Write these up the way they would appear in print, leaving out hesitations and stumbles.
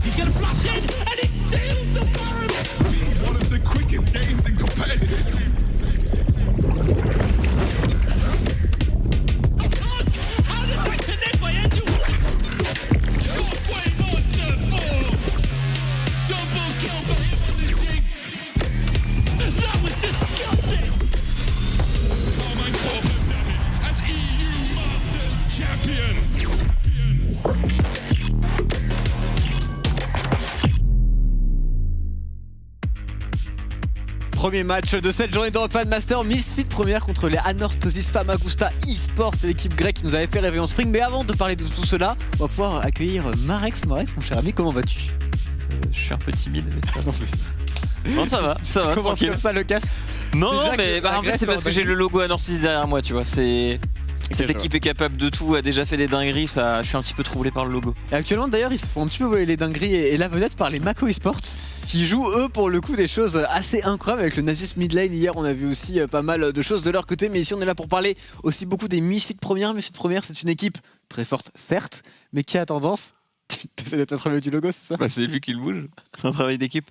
He's gonna flash in and he steals the Baron. One of the quickest games in competitive history. How did that connect by Angel? Shockwave on turn 4. Double kill for him on the Jinx. That was disgusting. Carmine Corp have done it as EU Masters champions. Premier match de cette journée d'European Master, Misfit première contre les Anorthosis Famagusta eSports, l'équipe grecque qui nous avait fait rêver en spring. Mais avant de parler de tout cela, on va pouvoir accueillir Marex. Marex, mon cher ami, comment vas-tu? Je suis un peu timide, mais ça va. Non, ça va, Comment tranquille. ça le casque? Non, Déjà mais que la en fait, Grèce c'est parce que j'ai le logo Anorthosis derrière moi, tu vois. Cette équipe est capable de tout, a déjà fait des dingueries, ça, je suis un petit peu troublé par le logo. Et actuellement d'ailleurs ils se font un petit peu voler les dingueries et la vedette par les Mako eSports qui jouent eux pour le coup des choses assez incroyables avec le Nasus mid lane. Hier on a vu aussi pas mal de choses de leur côté, mais ici on est là pour parler aussi beaucoup des Misfit première. Misfit première c'est une équipe très forte certes, mais qui a tendance... T'essaies de te remettre du logo, c'est ça? Bah, c'est lui qui le bouge, c'est un travail d'équipe.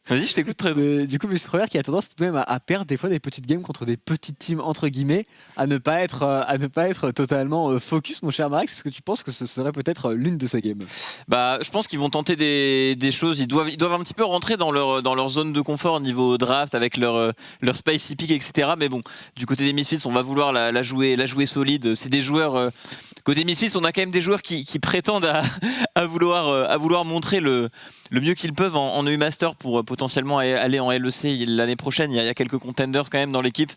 Vas-y, je t'écoute très bien. Du coup, Misfit première qui a tendance tout de même à perdre des fois des petites games contre des petites teams entre guillemets, à ne pas être totalement focus, mon cher Marex. Est-ce que tu penses que ce serait peut-être l'une de ces games? Bah, je pense qu'ils vont tenter des choses. Ils doivent un petit peu rentrer dans leur zone de confort au niveau draft avec leur spicy pick, etc. Mais bon, du côté des Misfits, on va vouloir la jouer solide. C'est des joueurs. Côté Misfits, on a quand même des joueurs qui prétendent à vouloir montrer le mieux qu'ils peuvent en EU Master pour potentiellement aller en LEC l'année prochaine. Il y a quelques contenders quand même dans l'équipe,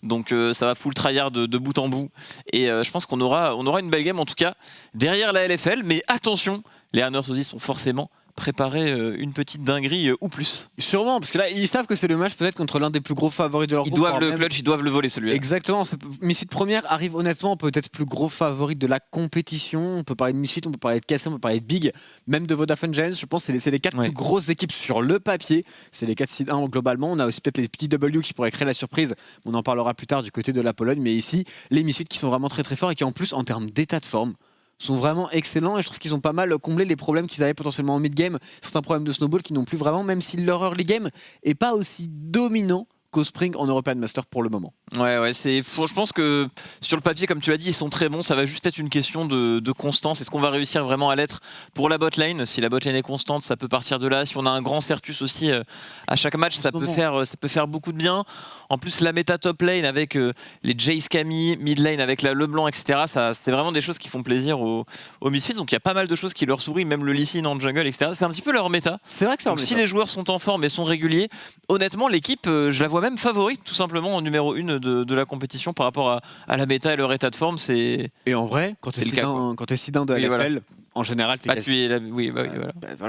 donc ça va full tryhard de bout en bout. Et je pense qu'on aura une belle game en tout cas derrière la LFL. Mais attention, les Anorthosis sont forcément préparer une petite dinguerie ou plus. Sûrement, parce que là ils savent que c'est le match peut-être contre l'un des plus gros favoris de leur groupe. Ils doivent le clutch, ils doivent le voler celui-là. Exactement, Misfit première arrive honnêtement peut-être plus gros favori de la compétition. On peut parler de Misfit, on peut parler de KC, on peut parler de Big, même de Vodafone Giants. Je pense que c'est les 4 plus grosses équipes sur le papier. C'est les 4 seed 1 globalement. On a aussi peut-être les petits W qui pourraient créer la surprise. On en parlera plus tard du côté de la Pologne, mais ici les Misfit qui sont vraiment très très forts et qui en plus en termes d'état de forme sont vraiment excellents, et je trouve qu'ils ont pas mal comblé les problèmes qu'ils avaient potentiellement en mid-game. C'est un problème de snowball qui n'ont plus vraiment, même si leur early game est pas aussi dominant qu'au Spring en European Master pour le moment. Ouais, je pense que sur le papier, comme tu l'as dit, ils sont très bons. Ça va juste être une question de constance. Est-ce qu'on va réussir vraiment à l'être pour la botlane? Si la botlane est constante, ça peut partir de là. Si on a un grand Certus aussi à chaque match, ça peut faire beaucoup de bien. En plus, la méta top lane avec les Jace Camille, mid lane avec la Leblanc, etc. C'est vraiment des choses qui font plaisir aux Misfits. Donc il y a pas mal de choses qui leur sourient, même le Lee Sin en jungle, etc. C'est un petit peu leur méta. C'est vrai que donc, si les joueurs sont en forme et sont réguliers, honnêtement, l'équipe, je la vois même favorite tout simplement en numéro 1 de la compétition par rapport à la méta et leur état de forme. Et en vrai, quand tu es si down de la LFL, voilà. En général, voilà.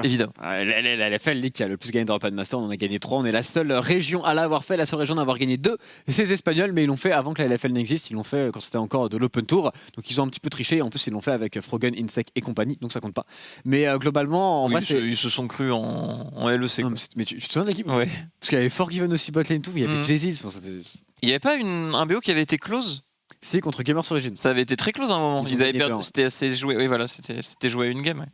Évidemment. La LFL, ligue qui a le plus gagné d'European Master, on en a gagné 3. On est la seule région à l'avoir fait, la seule région à avoir gagné 2. C'est les Espagnols, mais ils l'ont fait avant que la LFL n'existe. Ils l'ont fait quand c'était encore de l'Open Tour. Donc ils ont un petit peu triché. En plus, ils l'ont fait avec Froggen, Insec et compagnie. Donc ça compte pas. Mais globalement, en vrai, ils se sont crus en LEC. Non, mais tu te souviens de l'équipe? Ouais. Parce qu'il y avait Forgiven aussi botlane tout. Il y avait Jay-Z. Il n'y avait pas un BO qui avait été close? Si, contre Gamers Origins. Ça avait été très close à un moment. Ils avaient perdu. C'était assez joué. Oui, voilà, c'était joué à une game.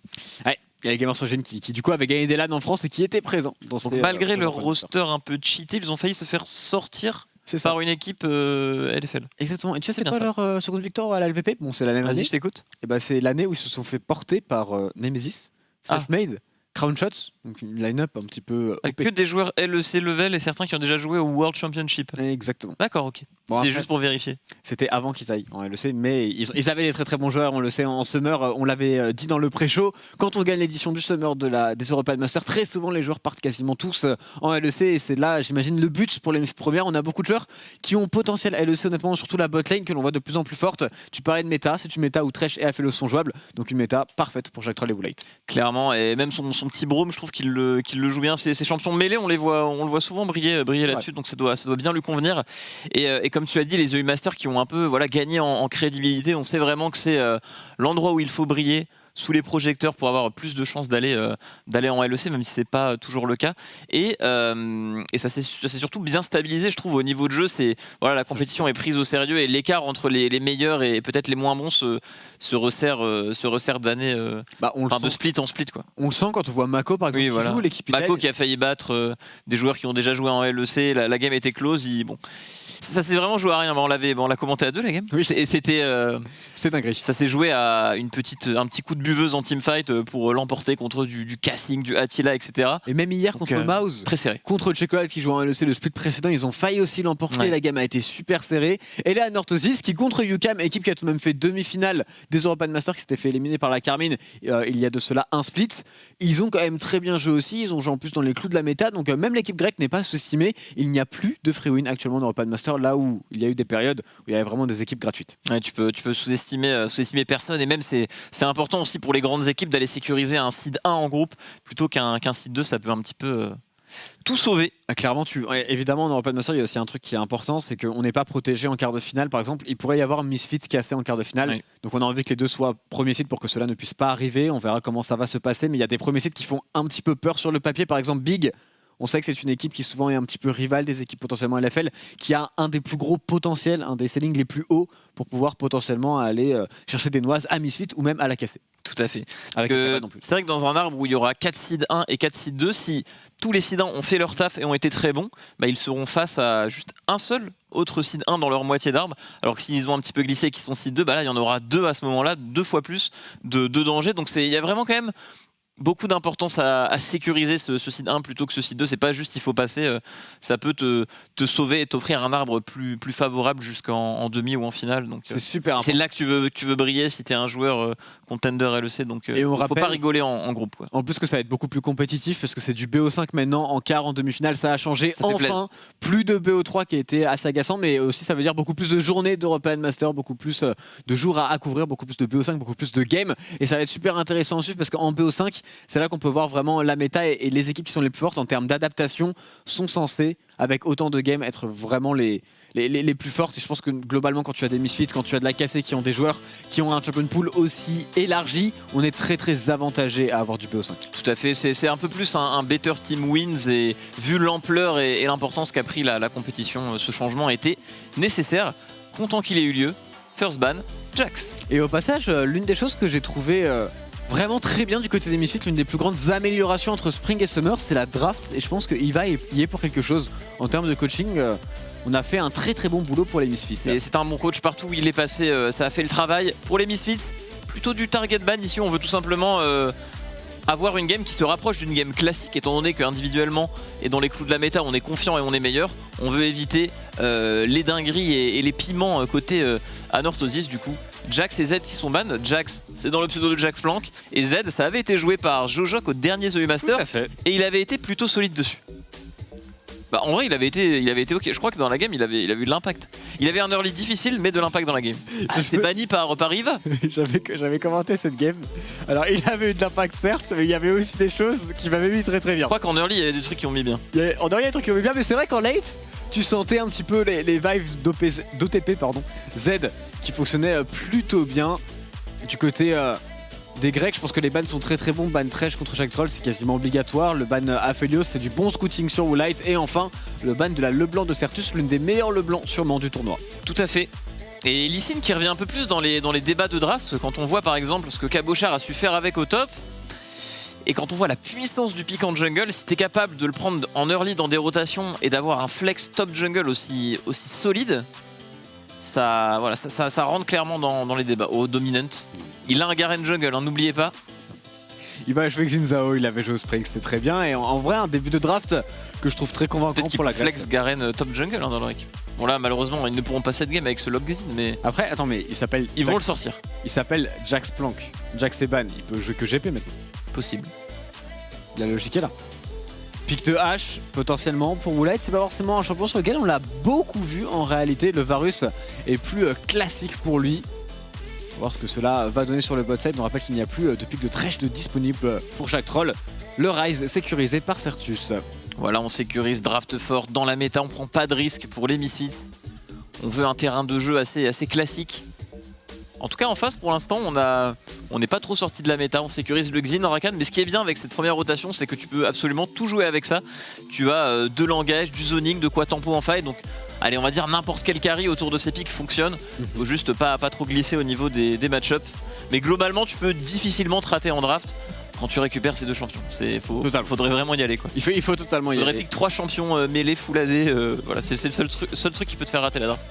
Ouais. Il y a les Gamers Origins qui du coup avaient gagné des LAN en France et qui étaient présents. Malgré leur roster un peu cheaté, ils ont failli se faire sortir par une équipe LFL. Exactement. Et tu sais c'est quoi leur seconde victoire à la LVP? Bon, c'est la même année. Vas-y, je t'écoute. Et bah, c'est l'année où ils se sont fait porter par Nemesis, Selfmade, Crown Shots, donc une line-up un petit peu OP. Que des joueurs LEC level et certains qui ont déjà joué au World Championship. Exactement. D'accord, ok. Bon, c'était juste pour vérifier. C'était avant qu'ils aillent en LEC, mais ils avaient des très très bons joueurs, on le sait, en Summer, on l'avait dit dans le pré-show. Quand on gagne l'édition du Summer des European Masters, très souvent les joueurs partent quasiment tous en LEC, et c'est là, j'imagine, le but pour les Misfits premières. On a beaucoup de joueurs qui ont potentiel LEC, honnêtement, surtout la botlane que l'on voit de plus en plus forte. Tu parlais de méta, c'est une méta où Thresh et Aphelios sont jouables, donc une méta parfaite pour Jack Troll et Woolite. Clairement, et même son petit Brome, je trouve qu'il le joue bien. Ces champions mêlés, on le voit souvent briller là-dessus, donc ça doit bien lui convenir. Et comme tu as dit, les EU Masters qui ont un peu gagné en crédibilité, on sait vraiment que c'est l'endroit où il faut briller sous les projecteurs pour avoir plus de chances d'aller en LEC, même si c'est pas toujours le cas. Et ça s'est surtout bien stabilisé, je trouve, au niveau de jeu. Voilà, la compétition est prise au sérieux et l'écart entre les meilleurs et peut-être les moins bons se resserre d'année, de split en split, quoi. On le sent quand on voit Mako par exemple, Oui, voilà. qui joue l'équipe Mako qui a failli battre des joueurs qui ont déjà joué en LEC, la game était close. Ça s'est vraiment joué à rien. On l'a commenté à 2 la game. Oui. Et c'était dinguerie. ça s'est joué à un petit coup de buveuse en teamfight pour l'emporter contre du Cassing, du Attila, etc. Et même hier contre Mouse, très serré. Contre Chocolat qui joue en LEC le split précédent, ils ont failli aussi l'emporter. Ouais. La game a été super serrée. Et là, Northosis qui contre UCAM, équipe qui a tout de même fait demi-finale des European Masters, qui s'était fait éliminer par la Carmine il y a de cela un split. Ils ont quand même très bien joué aussi. Ils ont joué en plus dans les clous de la méta. Donc même l'équipe grecque n'est pas sous-estimée. Il n'y a plus de free win actuellement dans European Masters, là où il y a eu des périodes où il y avait vraiment des équipes gratuites. Ouais, tu peux sous-estimer personne, et même c'est important aussi pour les grandes équipes d'aller sécuriser un seed 1 en groupe plutôt qu'un seed 2. Ça peut un petit peu tout sauver. Clairement, évidemment, en European Masters, il y a aussi un truc qui est important, c'est qu'on n'est pas protégé en quart de finale. Par exemple, il pourrait y avoir Misfit cassé en quart de finale. Oui. Donc on a envie que les deux soient premiers sites pour que cela ne puisse pas arriver. On verra comment ça va se passer. Mais il y a des premiers sites qui font un petit peu peur sur le papier. Par exemple, Big. On sait que c'est une équipe qui souvent est un petit peu rivale des équipes potentiellement LFL, qui a un des plus gros potentiels, un des ceilings les plus hauts pour pouvoir potentiellement aller chercher des noises à Misfit ou même à la casser. Tout à fait. Non plus. C'est vrai que dans un arbre où il y aura 4 seed 1 et 4 seed 2, si tous les seed 1 ont fait leur taf et ont été très bons, ils seront face à juste un seul autre seed 1 dans leur moitié d'arbre. Alors que s'ils ont un petit peu glissé et qu'ils sont seed 2, là il y en aura 2 à ce moment-là, 2 fois plus de danger. Donc il y a vraiment quand même beaucoup d'importance à sécuriser ce seed 1 plutôt que ce seed 2. C'est pas juste il faut passer, ça peut te sauver et t'offrir un arbre plus favorable jusqu'en demi ou en finale. Donc c'est super important. C'est là que tu veux briller si t'es un joueur contender LEC. Donc et faut pas rigoler en groupe, quoi. En plus que ça va être beaucoup plus compétitif parce que c'est du BO5 maintenant en quart, en demi-finale, ça a changé. Ça enfin, plus de BO3 qui a été assez agaçant, mais aussi ça veut dire beaucoup plus de journées d'European Master, beaucoup plus de jours à couvrir, beaucoup plus de BO5, beaucoup plus de games, et ça va être super intéressant à suivre parce qu'en BO5 c'est là qu'on peut voir vraiment la méta et les équipes qui sont les plus fortes en termes d'adaptation sont censées, avec autant de games, être vraiment les plus fortes. Et je pense que globalement, quand tu as des Misfits, quand tu as de la cassée qui ont des joueurs qui ont un champion pool aussi élargi, on est très très avantagé à avoir du BO5. Tout à fait, c'est un peu plus un better team wins, et vu l'ampleur et l'importance qu'a pris la compétition, ce changement a été nécessaire. Content qu'il ait eu lieu. First ban, Jax. Et au passage, l'une des choses que j'ai trouvé vraiment très bien du côté des Misfits, l'une des plus grandes améliorations entre Spring et Summer, c'est la draft, et je pense qu'il y est pour quelque chose. En termes de coaching, on a fait un très très bon boulot pour les Misfits. C'est un bon coach partout où il est passé, ça a fait le travail. Pour les Misfits, plutôt du target ban. Ici on veut tout simplement avoir une game qui se rapproche d'une game classique, étant donné qu'individuellement et dans les clous de la méta on est confiant et on est meilleur. On veut éviter les dingueries et les piments côté Anorthosis. Du coup Jax et Z qui sont ban. Jax c'est dans le pseudo de Jax Plank, et Z ça avait été joué par Jojok au dernier The Master, et il avait été plutôt solide dessus. En vrai il avait été ok. Je crois que dans la game il avait eu de l'impact. Il avait un early difficile mais de l'impact dans la game. C'est banni par Riva. J'avais commenté cette game. Alors il avait eu de l'impact certes, mais il y avait aussi des choses qui m'avaient mis très très bien. Je crois qu'en early il y avait des trucs qui ont mis bien. En early il y a des trucs qui ont mis bien, mais c'est vrai qu'en late tu sentais un petit peu les vibes d'OTP Z qui fonctionnaient plutôt bien. Du côté des Grecs, je pense que les bans sont très très bons. Ban Thresh contre chaque troll, c'est quasiment obligatoire. Le ban Aphelios, c'est du bon scouting sur Woolite. Et enfin, le ban de la Leblanc de Certus, l'une des meilleures Leblanc sûrement du tournoi. Tout à fait. Et Lee Sin qui revient un peu plus dans les débats de draft, quand on voit par exemple ce que Cabochard a su faire avec au top. Et quand on voit la puissance du pick en jungle, si t'es capable de le prendre en early dans des rotations et d'avoir un flex top jungle aussi solide, ça rentre clairement dans les débats. Au dominant, il a un Garen jungle, n'oubliez pas. Il va jouer Xinzao, il avait joué au Spring, c'était très bien. Et en vrai, un début de draft que je trouve très convaincant pour la Grèce. Flex Garen top jungle dans leur équipe. Bon là, malheureusement, ils ne pourront pas cette game avec ce Lobgzin, mais... Après, attends, mais il s'appelle... Ils vont le sortir. Il s'appelle Jax Plank. Jax est ban, il peut jouer que GP maintenant. Possible. La logique est là. Pick de H, potentiellement, pour Woolite, c'est pas forcément un champion sur lequel on l'a beaucoup vu en réalité. Le Varus est plus classique pour lui. On va voir ce que cela va donner sur le bot side. On rappelle qu'il n'y a plus de pick de Thresh de disponible pour chaque troll. Le Rise sécurisé par Certus. Voilà, on sécurise draft fort dans la méta, on prend pas de risque pour les Misfits. On veut un terrain de jeu assez classique. En tout cas en face pour l'instant on n'est pas trop sorti de la méta, on sécurise le Xin en Rakan, mais ce qui est bien avec cette première rotation c'est que tu peux absolument tout jouer avec ça. Tu as de l'engage, du zoning, de quoi tempo en fight, donc allez on va dire n'importe quel carry autour de ces pics fonctionne. Faut juste pas trop glisser au niveau des match-ups. Mais globalement tu peux difficilement te rater en draft quand tu récupères ces deux champions. Faudrait vraiment y aller quoi. Il faut totalement y Faudrait aller. piquer 3 champions mêlés full AD, voilà, c'est le seul truc qui peut te faire rater la draft.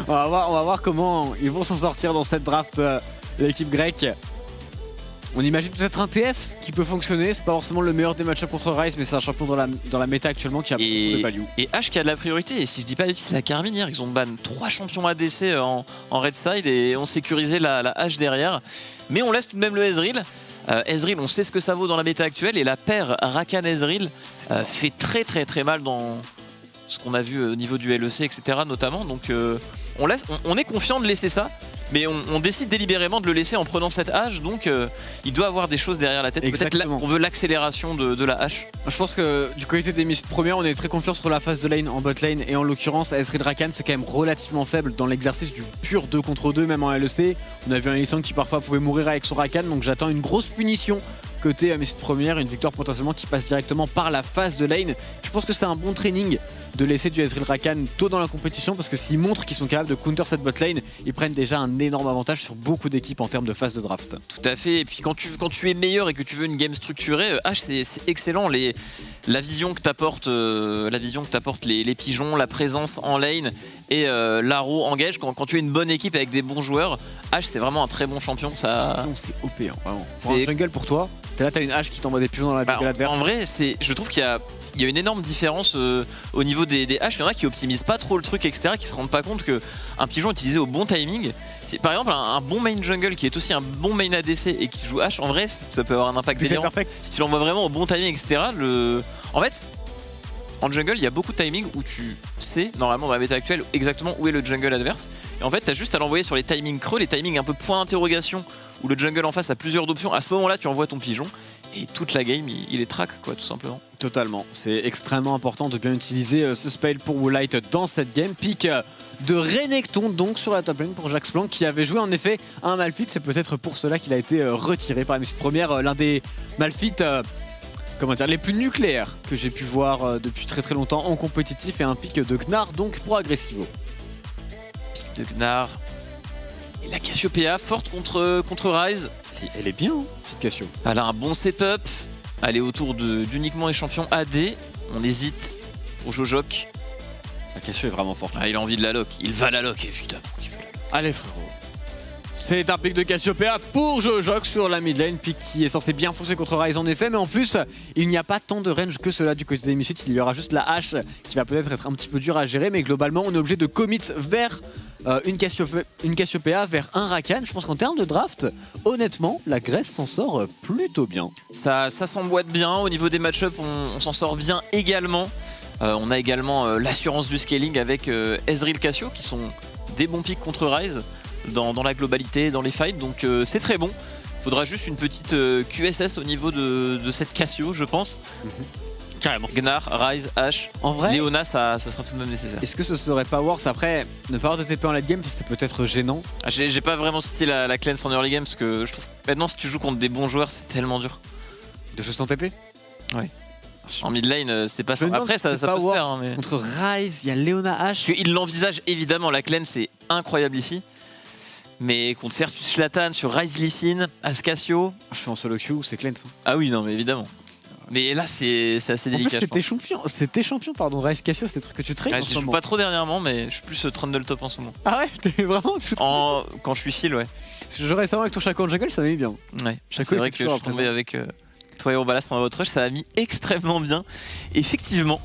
On va voir comment ils vont s'en sortir dans cette draft, l'équipe grecque. On imagine peut-être un TF qui peut fonctionner, c'est pas forcément le meilleur des match-ups contre Ryze, mais c'est un champion dans la méta actuellement qui a beaucoup de value. Et H qui a de la priorité, et si je dis pas de bêtises, c'est la Carmine hier, ils ont ban 3 champions ADC en red side et ont sécurisé la H derrière. Mais on laisse tout de même le Ezreal. Ezreal, on sait ce que ça vaut dans la méta actuelle, et la paire Rakan-Ezreal fait très mal dans ce qu'on a vu au niveau du LEC, etc. notamment. Donc on est confiant de laisser ça. Mais on décide délibérément de le laisser en prenant cette hache, donc il doit avoir des choses derrière la tête. Peut-être qu'on veut l'accélération de la hache. Je pense que du côté des missions premières, on est très confiant sur la phase de lane en bot lane, et en l'occurrence, Ezreal Rakan c'est quand même relativement faible dans l'exercice du pur 2 contre 2, même en LEC. On a vu un Lee Sin qui parfois pouvait mourir avec son Rakan, donc j'attends une grosse punition côté mission première, une victoire potentiellement qui passe directement par la phase de lane. Je pense que c'est un bon training de laisser du Ezreal Rakan tôt dans la compétition, parce que s'ils montrent qu'ils sont capables de counter cette bot lane, ils prennent déjà un énorme avantage sur beaucoup d'équipes en termes de phase de draft. Tout à fait, et puis quand tu es meilleur et que tu veux une game structurée, H c'est excellent. La vision que t'apporte les pigeons, la présence en lane et l'Arrow engage, quand tu es une bonne équipe avec des bons joueurs, H c'est vraiment un très bon champion. Ça... C'est OP, hein, vraiment. Pour un jungle pour toi, t'as une hache qui t'envoie des pigeons dans la ville de l'adversaire. En vrai, je trouve qu'il y a une énorme différence au niveau des haches. Il y en a qui optimisent pas trop le truc, etc., qui se rendent pas compte qu'un pigeon utilisé au bon timing, par exemple un bon main jungle qui est aussi un bon main ADC et qui joue hache, en vrai ça peut avoir un impact délirant. Si tu l'envoies vraiment au bon timing, etc. En fait, en jungle il y a beaucoup de timing où tu sais normalement dans la méta actuelle exactement où est le jungle adverse, et en fait t'as juste à l'envoyer sur les timings creux, les timings un peu point d'interrogation où le jungle en face a plusieurs options. À ce moment là tu envoies ton pigeon et toute la game il est track quoi, tout simplement. Totalement, c'est extrêmement important de bien utiliser ce spell pour Woolite dans cette game. Pick de Renekton donc sur la top lane pour Jaxplank, qui avait joué en effet un Malphite. C'est peut-être pour cela qu'il a été retiré par la mission première, l'un des Malphites les plus nucléaires que j'ai pu voir depuis très longtemps en compétitif, et un pick de Gnar donc pour Agressivo. Pick de Gnar et la Cassiopeia forte contre Ryze. Elle est bien, hein, petite Cassio. Elle a un bon setup, elle est autour d'uniquement les champions AD. On hésite pour Jojok. La Cassio est vraiment forte. Il a envie de la lock, il va la lock évidemment. Allez frérot. C'est un pick de Cassiopeia pour Jojok sur la mid lane, pick qui est censé bien foncer contre Ryze en effet, mais en plus il n'y a pas tant de range que cela du côté des Misfits. Il y aura juste la hache qui va peut-être être un petit peu dure à gérer, mais globalement on est obligé de commit vers une Cassiopeia, vers un Rakan. Je pense qu'en termes de draft, honnêtement, la Grèce s'en sort plutôt bien. Ça s'emboîte bien, au niveau des match-ups on s'en sort bien également. On a également l'assurance du scaling avec Ezreal Cassio qui sont des bons picks contre Ryze dans la globalité, dans les fights, donc c'est très bon. Faudra juste une petite QSS au niveau de cette Cassio, je pense. Carrément. Gnar, Ryze, H, en vrai, Leona, ça sera tout de même nécessaire. Est-ce que ce serait pas worse après ne pas avoir de TP en late game, c'était peut-être gênant? J'ai pas vraiment cité la cleanse en early game parce que je trouve que maintenant si tu joues contre des bons joueurs c'est tellement dur. De jouer sans TP? Ouais. En mid lane c'est pas ça. Après ça peut se faire. Hein, mais... Contre Ryze, il y a Leona H. Il l'envisage évidemment, la cleanse c'est incroyable ici. Mais contre Sertus Slatan, sur Ryze Lee Sin, Ascasio. Je fais en solo queue, c'est cleanse. Ah oui, non, mais évidemment. Mais là, c'est assez délicat. C'était champion, pardon. Ryze Cassio, c'est des trucs que tu trades. Je joue pas trop dernièrement, mais je suis plus Trundle top en ce moment. Ah ouais, t'es vraiment quand je suis fil, ouais. Parce que je jouais récemment avec ton Shaco en jungle, ça m'a mis bien. Ouais, c'est vrai que je suis tombé avec toi et Urbalas pendant votre rush, ça m'a mis extrêmement bien. Effectivement.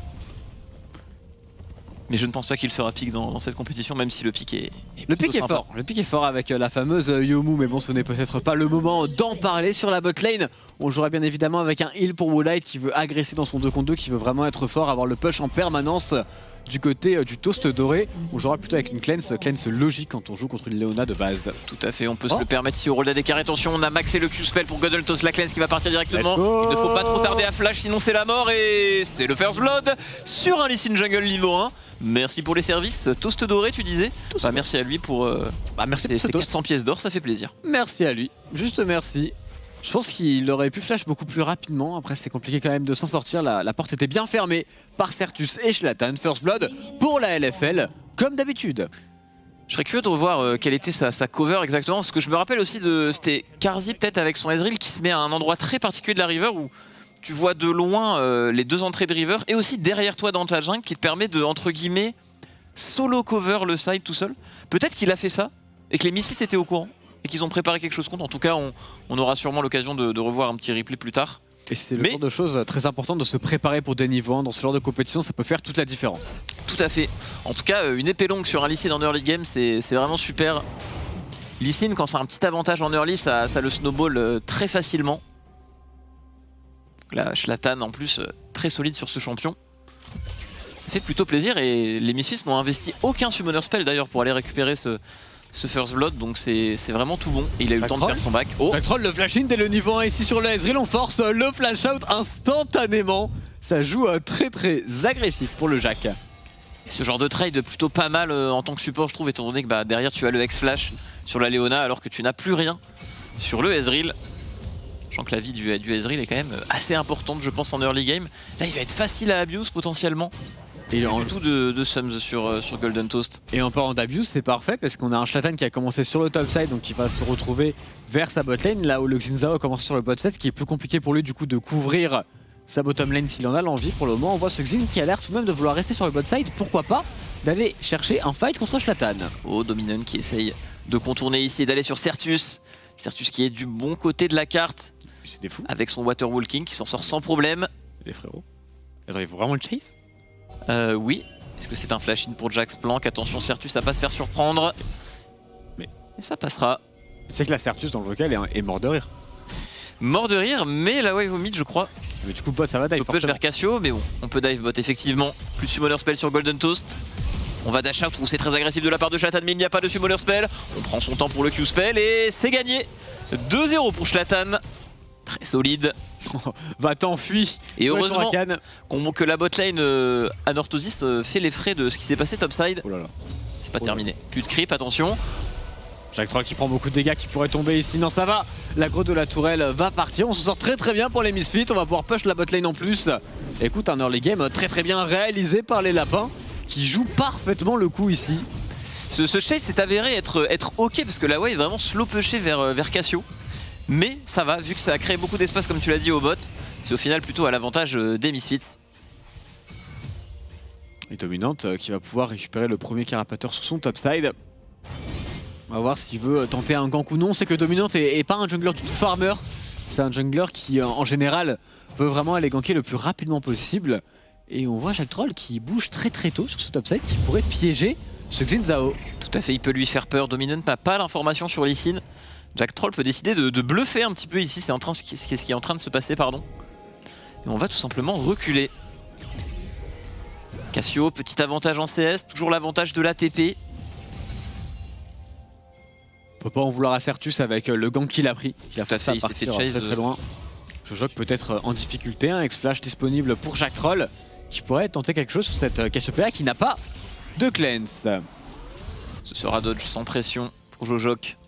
Mais je ne pense pas qu'il sera pick dans cette compétition, même si le pick est le pick est fort. Le pick est fort avec la fameuse Yomu, mais bon, ce n'est peut-être pas le moment d'en parler. Sur la bot lane, on jouera bien évidemment avec un heal pour Woolite qui veut agresser dans son 2 contre 2, qui veut vraiment être fort, avoir le push en permanence du côté du toast doré. On jouera plutôt avec une cleanse logique quand on joue contre une Leona de base. Tout à fait, on peut se le permettre ici au rôle d'AD carré. Attention, on a maxé le Q-spell pour Golden Toast, la cleanse qui va partir directement. Il ne faut pas trop tarder à flash, sinon c'est la mort et c'est le first blood sur un Lee Sin jungle niveau 1. Merci pour les services. Toast doré, tu disais merci à lui pour merci pour ces ce toast. 400 pièces d'or, ça fait plaisir. Merci à lui, juste merci. Je pense qu'il aurait pu flash beaucoup plus rapidement. Après, c'était compliqué quand même de s'en sortir. La porte était bien fermée par Sertus et Zlatan. First blood pour la LFL, comme d'habitude. Je serais curieux de revoir quelle était sa cover exactement, parce que je me rappelle aussi c'était Carzzy peut-être avec son Ezreal qui se met à un endroit très particulier de la river où tu vois de loin les deux entrées de river et aussi derrière toi dans ta jungle qui te permet de, entre guillemets, solo cover le side tout seul. Peut-être qu'il a fait ça et que les Misfits étaient au courant et qu'ils ont préparé quelque chose contre. En tout cas, on aura sûrement l'occasion de revoir un petit replay plus tard. Et c'est le genre de choses très importantes de se préparer pour des niveaux 1 dans ce genre de compétition, ça peut faire toute la différence. Tout à fait. En tout cas, une épée longue sur un Lee Sin en early game, c'est vraiment super. Lee Sin, quand c'est un petit avantage en early, ça le snowball très facilement. La Zlatan en plus très solide sur ce champion. Ça fait plutôt plaisir et les Misfits n'ont investi aucun summoner spell d'ailleurs pour aller récupérer ce first blood, donc c'est vraiment tout bon. Et il a eu le temps de faire son back. Oh, Jack Troll, le flash in dès le niveau 1 ici sur le Ezreal, on force le flash out instantanément. Ça joue très agressif pour le Jack. ce genre de trade plutôt pas mal en tant que support je trouve, étant donné que derrière tu as le X-Flash sur la Leona alors que tu n'as plus rien sur le Ezreal. Je sens que la vie du Ezreal est quand même assez importante je pense en early game. Là il va être facile à abuse potentiellement. Et il y a du tout de sums sur Golden Toast. Et en parlant d'abuse, c'est parfait parce qu'on a un Zlatan qui a commencé sur le top side, donc qui va se retrouver vers sa bot lane, là où le Xin Zhao commence sur le bot side, ce qui est plus compliqué pour lui du coup de couvrir sa bottom lane s'il en a l'envie. Pour le moment, on voit ce Xin qui a l'air tout de même de vouloir rester sur le bot side, pourquoi pas d'aller chercher un fight contre Zlatan. Oh, Dominant qui essaye de contourner ici et d'aller sur Sertus. Sertus qui est du bon côté de la carte. C'était fou. Avec son Water Walking qui s'en sort sans problème. Les frérots. Attends, il faut vraiment le chase? Oui. Est-ce que c'est un flash in pour Jax Plank? Attention Sertus à pas se faire surprendre. Mais et ça passera. Tu sais que la Sertus dans le vocal est mort de rire. Mort de rire, mais la wave au mid je crois. Mais du coup bot ça va dive. On peut vers Cassio, mais bon, on peut dive bot effectivement. Plus de summoner spell sur Golden Toast. On va dash out où c'est très agressif de la part de Zlatan, mais il n'y a pas de summoner spell. On prend son temps pour le Q spell et c'est gagné. 2-0 pour Zlatan. Très solide. Va t'enfuir. Et heureusement que la botlane Anorthosis fait les frais de ce qui s'est passé topside. Oh là là. C'est pas terminé. Plus de creep, attention. Jack Troll qui prend beaucoup de dégâts, qui pourrait tomber ici. Non, ça va. L'aggro de la tourelle va partir. On se sort très bien pour les Misfits. On va pouvoir push la botlane en plus. Écoute, un early game très bien réalisé par les lapins qui jouent parfaitement le coup ici. Ce chase s'est avéré être ok parce que la wave est vraiment slow pushée vers Cassio. Mais ça va, vu que ça a créé beaucoup d'espace comme tu l'as dit au bot, c'est au final plutôt à l'avantage des Misfits. Et Dominante qui va pouvoir récupérer le premier carapateur sur son topside. On va voir s'il veut tenter un gank ou non. C'est que Dominante est pas un jungler du tout farmer. C'est un jungler qui en général veut vraiment aller ganker le plus rapidement possible. Et on voit Jack Troll qui bouge très tôt sur ce topside qui pourrait piéger ce Xin Zhao. Tout à fait, il peut lui faire peur. Dominant n'a pas l'information sur Lee Sin. Jack Troll peut décider de bluffer un petit peu ici, c'est ce qui est en train de se passer, pardon. Et on va tout simplement reculer. Cassio, petit avantage en CS, toujours l'avantage de l'ATP. On peut pas en vouloir à Sertus avec le gank qu'il a pris. Il a Tout à fait, il s'est fait chase très loin. Jojoc peut être en difficulté, un X-Flash disponible pour Jack Troll qui pourrait tenter quelque chose sur cette Cassiopeia qui n'a pas de cleanse. Ce sera dodge sans pression pour Jojoc.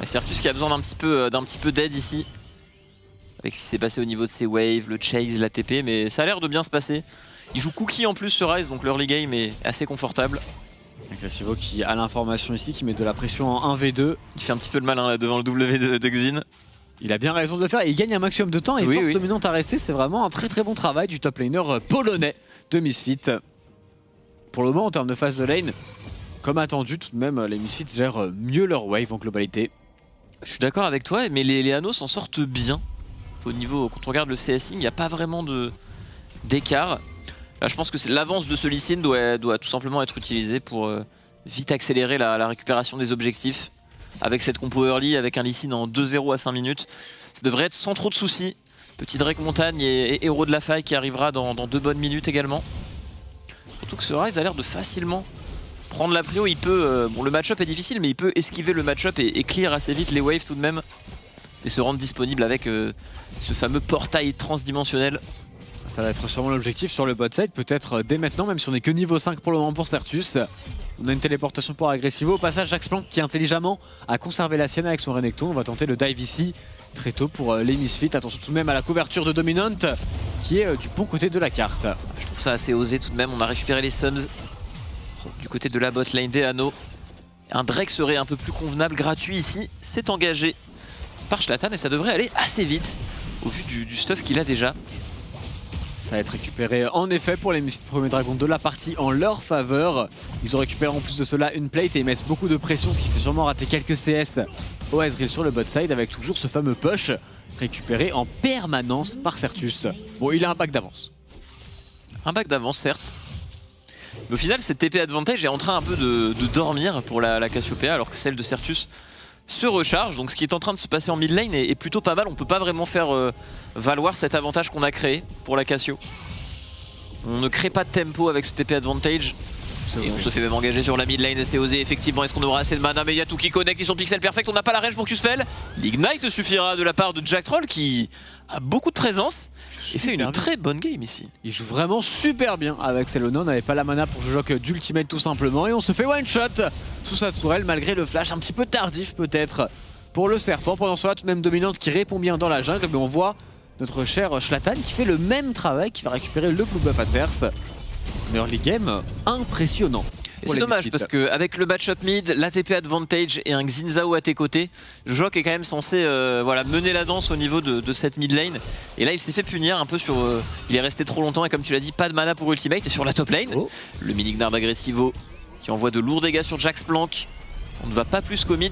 Sertus qui a besoin d'un petit peu d'aide ici. Avec ce qui s'est passé au niveau de ses waves, le chase, la TP, mais ça a l'air de bien se passer. Il joue Cookie en plus ce Ryze, donc l'early game est assez confortable. Agressivo qui a l'information ici, qui met de la pression en 1v2. Il fait un petit peu le malin là, devant le W de Xin. Il a bien raison de le faire, et il gagne un maximum de temps et force Dominante à rester. C'est vraiment un très bon travail du top laner polonais de Misfit. Pour le moment en termes de phase de lane, comme attendu tout de même les Misfits gèrent mieux leur wave en globalité. Je suis d'accord avec toi, mais les Anneaux s'en sortent bien. Au niveau, quand on regarde le CSing, il n'y a pas vraiment d'écart. Là, je pense que l'avance de ce Lee Sin doit tout simplement être utilisée pour vite accélérer la récupération des objectifs. Avec cette compo early, avec un Lee Sin en 2-0 à 5 minutes, ça devrait être sans trop de soucis. Petit Drake Montagne et Héros de la Faille qui arrivera dans 2 bonnes minutes également. Surtout que ce Ryze a l'air de facilement prendre la prio. Il peut, bon le match-up est difficile, mais il peut esquiver le match-up et clear assez vite les waves tout de même. Et se rendre disponible avec ce fameux portail transdimensionnel. Ça va être sûrement l'objectif sur le bot side, peut-être dès maintenant, même si on n'est que niveau 5 pour le moment pour Sertus. On a une téléportation pour Agressivo. Au passage, Jaxplank qui intelligemment a conservé la sienne avec son Renekton. On va tenter le dive ici très tôt pour les Misfits. Attention tout de même à la couverture de Dominant qui est du bon côté de la carte. Je trouve ça assez osé tout de même. On a récupéré les Sums du côté de la bot lane des Anneaux. Un Drake serait un peu plus convenable, gratuit ici. C'est engagé par Zlatan et ça devrait aller assez vite au vu du stuff qu'il a déjà. Ça va être récupéré en effet pour les Misfits Premier Dragon de la partie en leur faveur. Ils ont récupéré en plus de cela une plate et ils mettent beaucoup de pression, ce qui fait sûrement rater quelques CS au Ezreal sur le bot side avec toujours ce fameux push récupéré en permanence par Sertus. Bon, il a un back d'avance. Un back d'avance certes. Mais au final cette TP advantage est en train un peu de dormir pour la Cassiopeia alors que celle de Sertus se recharge. Donc ce qui est en train de se passer en mid lane est plutôt pas mal. On peut pas vraiment faire valoir cet avantage qu'on a créé pour la Cassio. On ne crée pas de tempo avec ce TP advantage. Et on se fait même engager sur la mid lane, c'est osé effectivement. Est-ce qu'on aura assez de mana? Mais il y a tout qui connecte, ils sont pixel perfect, on n'a pas la range pour Qspell. L'ignite suffira de la part de Jack Troll qui a beaucoup de présence et fait une très bonne game ici. Il joue vraiment super bien avec Selona. On n'avait pas la mana pour Jojok d'ultimate tout simplement. Et on se fait one shot sous sa tourelle malgré le flash un petit peu tardif peut-être pour le serpent. Pendant cela tout de même Dominante qui répond bien dans la jungle. Mais on voit notre cher Zlatan qui fait le même travail, qui va récupérer le blue buff adverse. Un early game impressionnant. C'est dommage parce qu'avec le match-up mid, l'ATP advantage et un Xin Zhao à tes côtés, Jojok est quand même censé voilà, mener la danse au niveau de cette mid lane. Et là il s'est fait punir un peu sur... il est resté trop longtemps et comme tu l'as dit, pas de mana pour ultimate. Et sur la top lane, le mini Gnarb Agressivo qui envoie de lourds dégâts sur Jaxplank. On ne va pas plus commit.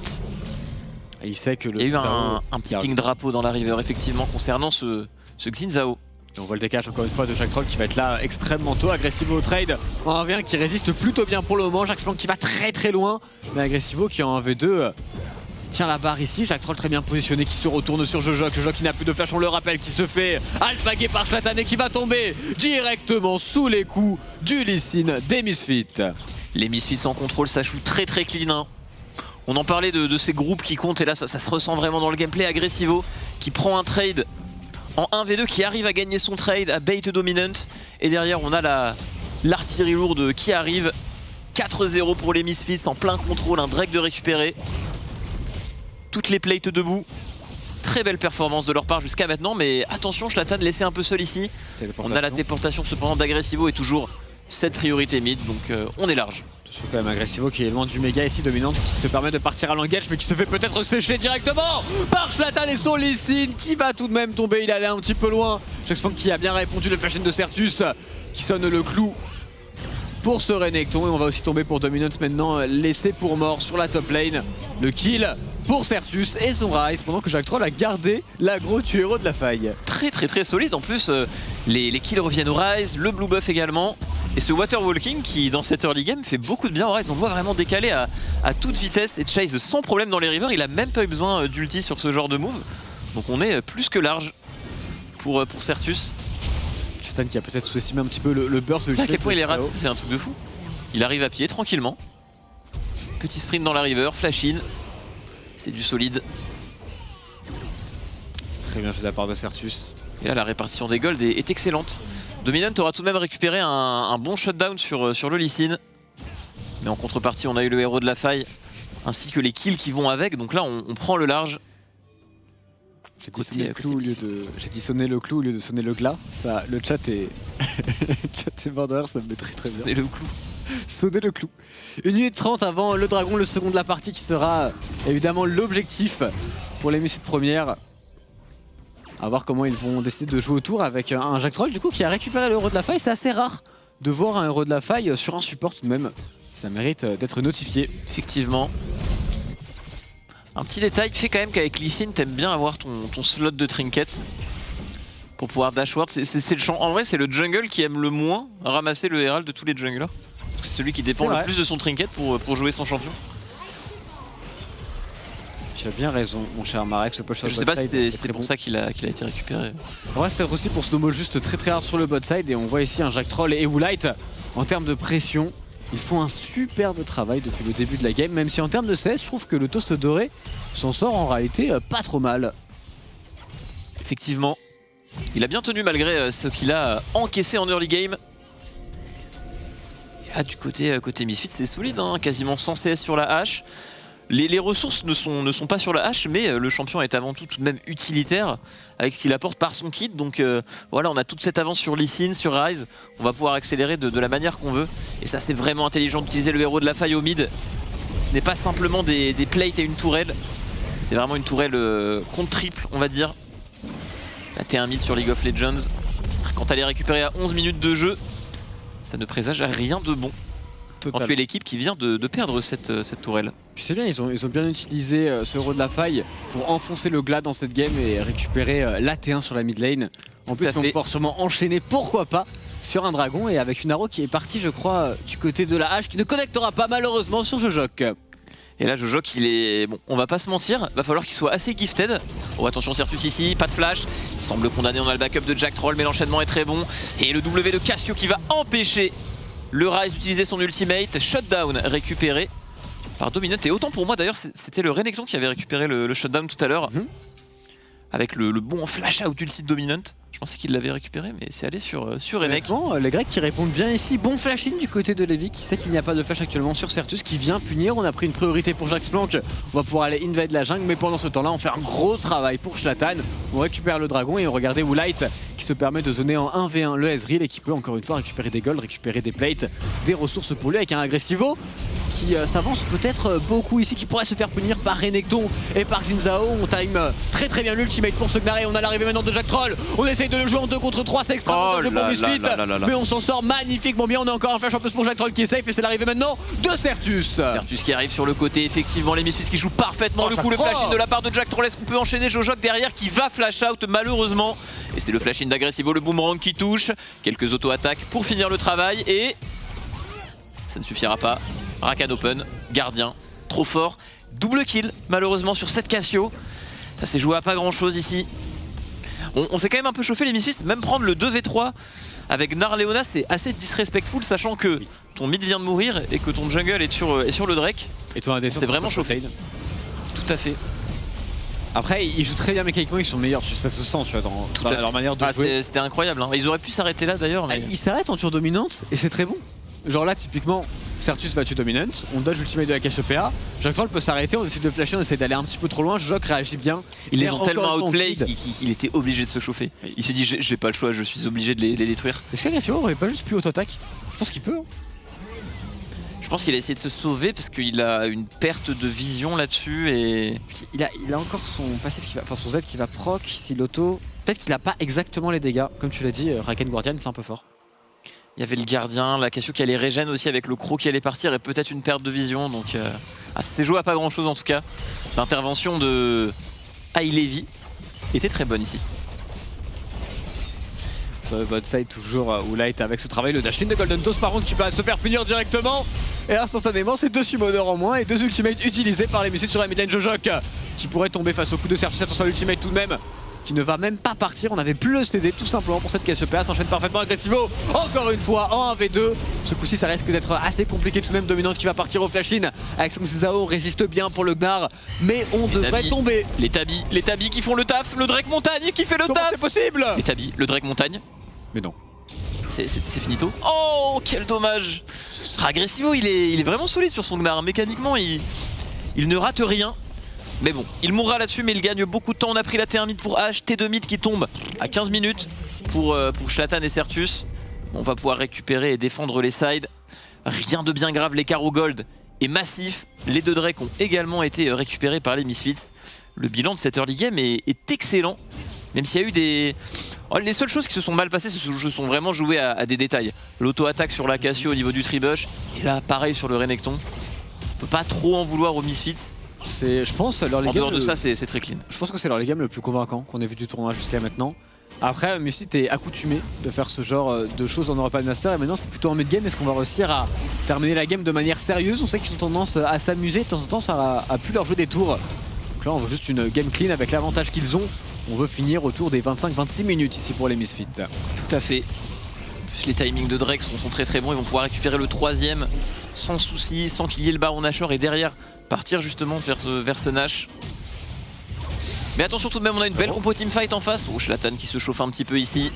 Et il sait que il y a eu un petit ping drapeau dans la river effectivement concernant ce Xin Zhao. Et on voit le décage encore une fois de Jack Troll qui va être là extrêmement tôt. Agressivo au trade en 1v1 qui résiste plutôt bien pour le moment. Jaxplank qui va très loin. Mais Agressivo qui en 1v2 tient la barre ici. Jack Troll très bien positionné qui se retourne sur Jojok. Jojok qui n'a plus de flash, on le rappelle, qui se fait alpaguer par Zlatan et qui va tomber directement sous les coups du Lee Sin des Misfits. Les Misfits en contrôle, ça joue très clean. Hein. On en parlait de ces groupes qui comptent et là ça se ressent vraiment dans le gameplay. Agressivo qui prend un trade en 1v2, qui arrive à gagner son trade, à bait Dominant. Et derrière on a l'artillerie lourde qui arrive. 4-0 pour les Misfits en plein contrôle, un Drake de récupérer. Toutes les plates debout. Très belle performance de leur part jusqu'à maintenant, mais attention, Zlatan laissé un peu seul ici. On a la téléportation cependant d'Agressivo et toujours cette priorité mid, donc on est large. C'est quand même Agressivo qui est loin du méga ici, Dominante qui se permet de partir à l'engage mais qui se fait peut-être sécher directement par Zlatan et son Lee Sin qui va tout de même tomber. Il allait un petit peu loin. Jaxplank qui a bien répondu, le flash in de Sertus qui sonne le clou pour ce Renekton. Et on va aussi tomber pour Dominance maintenant, laissé pour mort sur la top lane. Le kill pour Sertus et son Ryze pendant que Jack Troll a gardé l'aggro du héros de la faille. Très solide. En plus les kills reviennent au Ryze, le blue buff également. Et ce water walking qui dans cette early game fait beaucoup de bien au Ryze. On le voit vraiment décaler à toute vitesse et chase sans problème dans les rivers. Il a même pas eu besoin d'ulti sur ce genre de move. Donc on est plus que large pour Sertus. Zlatan qui a peut-être sous-estimé un petit peu le burst. À quel point il est rapide, c'est un truc de fou. Il arrive à pied tranquillement. Petit sprint dans la river, flash in. C'est du solide. Très bien fait de la part de Sertus. Et là la répartition des golds est excellente. Dominant aura tout de même récupéré un bon shutdown sur le Lee Sin. Mais en contrepartie on a eu le héros de la faille ainsi que les kills qui vont avec. Donc là on prend le large. J'ai dit sonner le clou au lieu de sonner le glas. Ça, le chat est border, ça me met très bien. Sonner le clou. Sonner le clou. 1 minute 30 avant le dragon, le second de la partie qui sera évidemment l'objectif pour les Misfits premières. À voir comment ils vont décider de jouer autour avec un Jack Troll du coup qui a récupéré le héros de la faille. C'est assez rare de voir un héros de la faille sur un support tout de même. Ça mérite d'être notifié. Effectivement. Un petit détail fait quand même qu'avec Lee Sin t'aimes bien avoir ton slot de trinket pour pouvoir dashward. C'est le champ. En vrai c'est le jungle qui aime le moins ramasser le herald de tous les junglers. C'est celui qui dépend le plus de son trinket pour jouer son champion. Tu as bien raison mon cher Marek, ce push sur le bot side. Je sais pas si c'était pour ça qu'il a été récupéré. En vrai c'était aussi pour snowball juste très hard sur le bot side et on voit ici un Jack Troll et Woolite En termes de pression, ils font un superbe travail depuis le début de la game, même si en termes de CS, je trouve que le Toast Doré s'en sort en réalité pas trop mal. Effectivement, il a bien tenu malgré ce qu'il a encaissé en early game. Et là, du côté Misfits, c'est solide, hein, quasiment 100 CS sur la hache. Les ressources ne sont pas sur la hache, mais le champion est avant tout de même utilitaire avec ce qu'il apporte par son kit. Donc voilà, on a toute cette avance sur Lee Sin, sur Ryze. On va pouvoir accélérer de la manière qu'on veut. Et ça, c'est vraiment intelligent d'utiliser le héros de la faille au mid. Ce n'est pas simplement des plates et une tourelle. C'est vraiment une tourelle contre triple, on va dire. La T1 mid sur League of Legends. Quand elle est récupérée à 11 minutes de jeu, ça ne présage rien de bon. Quand tu es l'équipe qui vient de perdre cette tourelle. Puis c'est bien, ils ont bien utilisé ce héros de la faille pour enfoncer le glas dans cette game et récupérer la T1 sur la mid lane. En plus, ils vont pouvoir sûrement enchaîner, pourquoi pas, sur un dragon et avec une arrow qui est partie, je crois, du côté de la hache, qui ne connectera pas malheureusement sur Jojok. Et là, Jojok, il est... Bon, on va pas se mentir, va falloir qu'il soit assez gifted. Oh, attention, Certus ici, pas de flash. Il semble condamné, on a le backup de Jack Troll, mais l'enchaînement est très bon. Et le W de Cassio qui va empêcher le Ryze d'utiliser son ultimate. Shutdown récupéré par Dominant. Et autant pour moi, d'ailleurs, c'était le Renekton qui avait récupéré le shutdown tout à l'heure. Avec le bon flash out ulti de Dominant. Je pensais qu'il l'avait récupéré, mais c'est allé sur Renek. Les Grecs qui répondent bien ici. Bon flash in du côté de Levi qui sait qu'il n'y a pas de flash actuellement sur Certus qui vient punir. On a pris une priorité pour Jax Plank. On va pouvoir aller invade la jungle, mais pendant ce temps-là, on fait un gros travail pour Zlatan. On récupère le dragon et on regardait Woolite qui se permet de zoner en 1v1 le Ezreal et qui peut encore une fois récupérer des golds, récupérer des plates, des ressources pour lui avec un agressivo qui s'avance peut-être beaucoup ici, qui pourrait se faire punir par Renekton et par Xin Zhao. On time très bien l'ultimate pour se gnarer. On a l'arrivée maintenant de Jack Troll. On essaye de le jouer en 2 contre 3, c'est extrêmement dangereux pour Misfit, mais on s'en sort magnifiquement bien. On a encore un flash en plus pour Jack Troll qui est safe et c'est l'arrivée maintenant de Certus. Certus qui arrive sur le côté, effectivement les Misfits qui jouent parfaitement le coup, le flash in de la part de Jack Troll. Est-ce qu'on peut enchaîner Jojok derrière qui va flash out malheureusement? Et c'est le flash in d'Agressivo, le boomerang qui touche. Quelques auto-attaques pour finir le travail et ça ne suffira pas. Rakan open, gardien, trop fort. Double kill malheureusement sur cette Cassio. Ça s'est joué à pas grand chose ici. On s'est quand même un peu chauffé les Misfits. Même prendre le 2v3 avec Gnar Leona, c'est assez disrespectful, sachant que ton mid vient de mourir et que ton jungle est sur le Drake. Et toi, c'est vraiment chauffé. Tout à fait. Après, ils jouent très bien mécaniquement, ils sont meilleurs, ça se sent, tu vois, dans leur manière de jouer. C'était incroyable, hein. Ils auraient pu s'arrêter là d'ailleurs. Mais... Ils s'arrêtent en tour dominante et c'est très bon. Genre là, typiquement, Certus va tuer Dominant, on dodge l'ultimate de la Cassiopeia. Jack Troll peut s'arrêter, on essaie de flasher, on essaie d'aller un petit peu trop loin. Jojok réagit bien. Ils les ont tellement outplay qu'il était obligé de se chauffer. Il s'est dit, j'ai pas le choix, je suis obligé de les détruire. Est-ce qu'Agressivo aurait pas juste pu auto-attaque? Je pense qu'il peut. Je pense qu'il a essayé de se sauver parce qu'il a une perte de vision là-dessus et... Il a encore son passif, enfin son Z qui va proc, s'il auto... Peut-être qu'il a pas exactement les dégâts. Comme tu l'as dit, Raken Guardian c'est un peu fort. Il y avait le gardien, la Cassio qui allait régène aussi avec le croc qui allait partir et peut-être une perte de vision. Donc c'était joué à pas grand chose en tout cas. L'intervention de Levi était très bonne ici. Sur le bot side toujours Woolite avec ce travail, le dashlin de Golden Toast par contre qui va se faire punir directement. Et instantanément c'est 2 summoners en moins et 2 ultimates utilisés par les Misfits sur la midlane. Jojok qui pourrait tomber face au coup de Certus. Attention à l'ultimate tout de même qui ne va même pas partir, on avait plus le CD tout simplement pour cette Cassiopeia, s'enchaîne parfaitement Aggressivo, encore une fois en 1v2, ce coup-ci ça risque d'être assez compliqué tout de même. Dominant qui va partir au flash-in avec son Zao, résiste bien pour le Gnar, mais on devrait tomber. Les tabis qui font le taf, le Drake Montagne qui fait le taf. C'est possible. Les tabis, le Drake Montagne. Mais non. C'est finito. Oh quel dommage. Aggressivo il est vraiment solide sur son Gnar, mécaniquement il ne rate rien. Mais bon, il mourra là-dessus, mais il gagne beaucoup de temps. On a pris la T1 mid pour H, T2 mid qui tombe à 15 minutes pour Zlatan et Certus. On va pouvoir récupérer et défendre les sides. Rien de bien grave, l'écart au gold est massif. Les 2 Drakes ont également été récupérés par les Misfits. Le bilan de cette early game est excellent, même s'il y a eu des... Oh, les seules choses qui se sont mal passées, se sont vraiment jouées à des détails. L'auto-attaque sur la Cassio au niveau du tribush, et là pareil sur le Renekton. On peut pas trop en vouloir aux Misfits. Je pense leur en dehors de ça c'est très clean. Je pense que c'est leur game le plus convaincant qu'on ait vu du tournoi jusqu'à maintenant. Après Misfits est accoutumé de faire ce genre de choses en European Master et maintenant c'est plutôt en mid-game. Est-ce qu'on va réussir à terminer la game de manière sérieuse? On sait qu'ils ont tendance à s'amuser, de temps en temps ça a pu leur jouer des tours. Donc là on veut juste une game clean avec l'avantage qu'ils ont. On veut finir autour des 25-26 minutes ici pour les Misfits. Tout à fait. plus les timings de Drake sont très très bons, ils vont pouvoir récupérer le troisième sans souci, sans qu'il y ait le Baron Nashor et derrière partir justement vers ce Nash. Mais attention tout de même, on a une belle compo teamfight en face. Oh, Shlatan qui se chauffe un petit peu ici.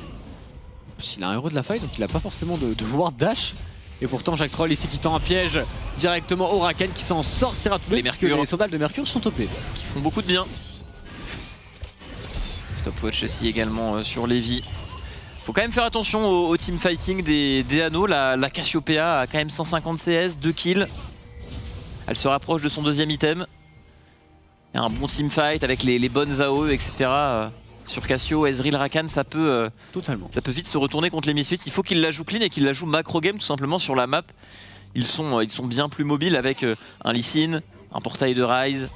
Il a un héros de la fight donc il a pas forcément de pouvoir dash. Et pourtant Jack Troll ici qui tend un piège directement au Rakan qui s'en sortira tout de suite. Les sandales de Mercure sont OP. Qui font beaucoup de bien. Stopwatch aussi également sur Levi. Faut quand même faire attention au teamfighting des anneaux. La Cassiopeia a quand même 150 CS, 2 kills. Elle se rapproche de son deuxième item. Il y a un bon teamfight avec les bonnes AOE, etc. Sur Cassio, Ezreal, Rakan, ça peut vite se retourner contre les Misfits. Il faut qu'il la joue clean et qu'il la joue macro game tout simplement sur la map. Ils sont bien plus mobiles avec un Lee Sin, un portail de Ryze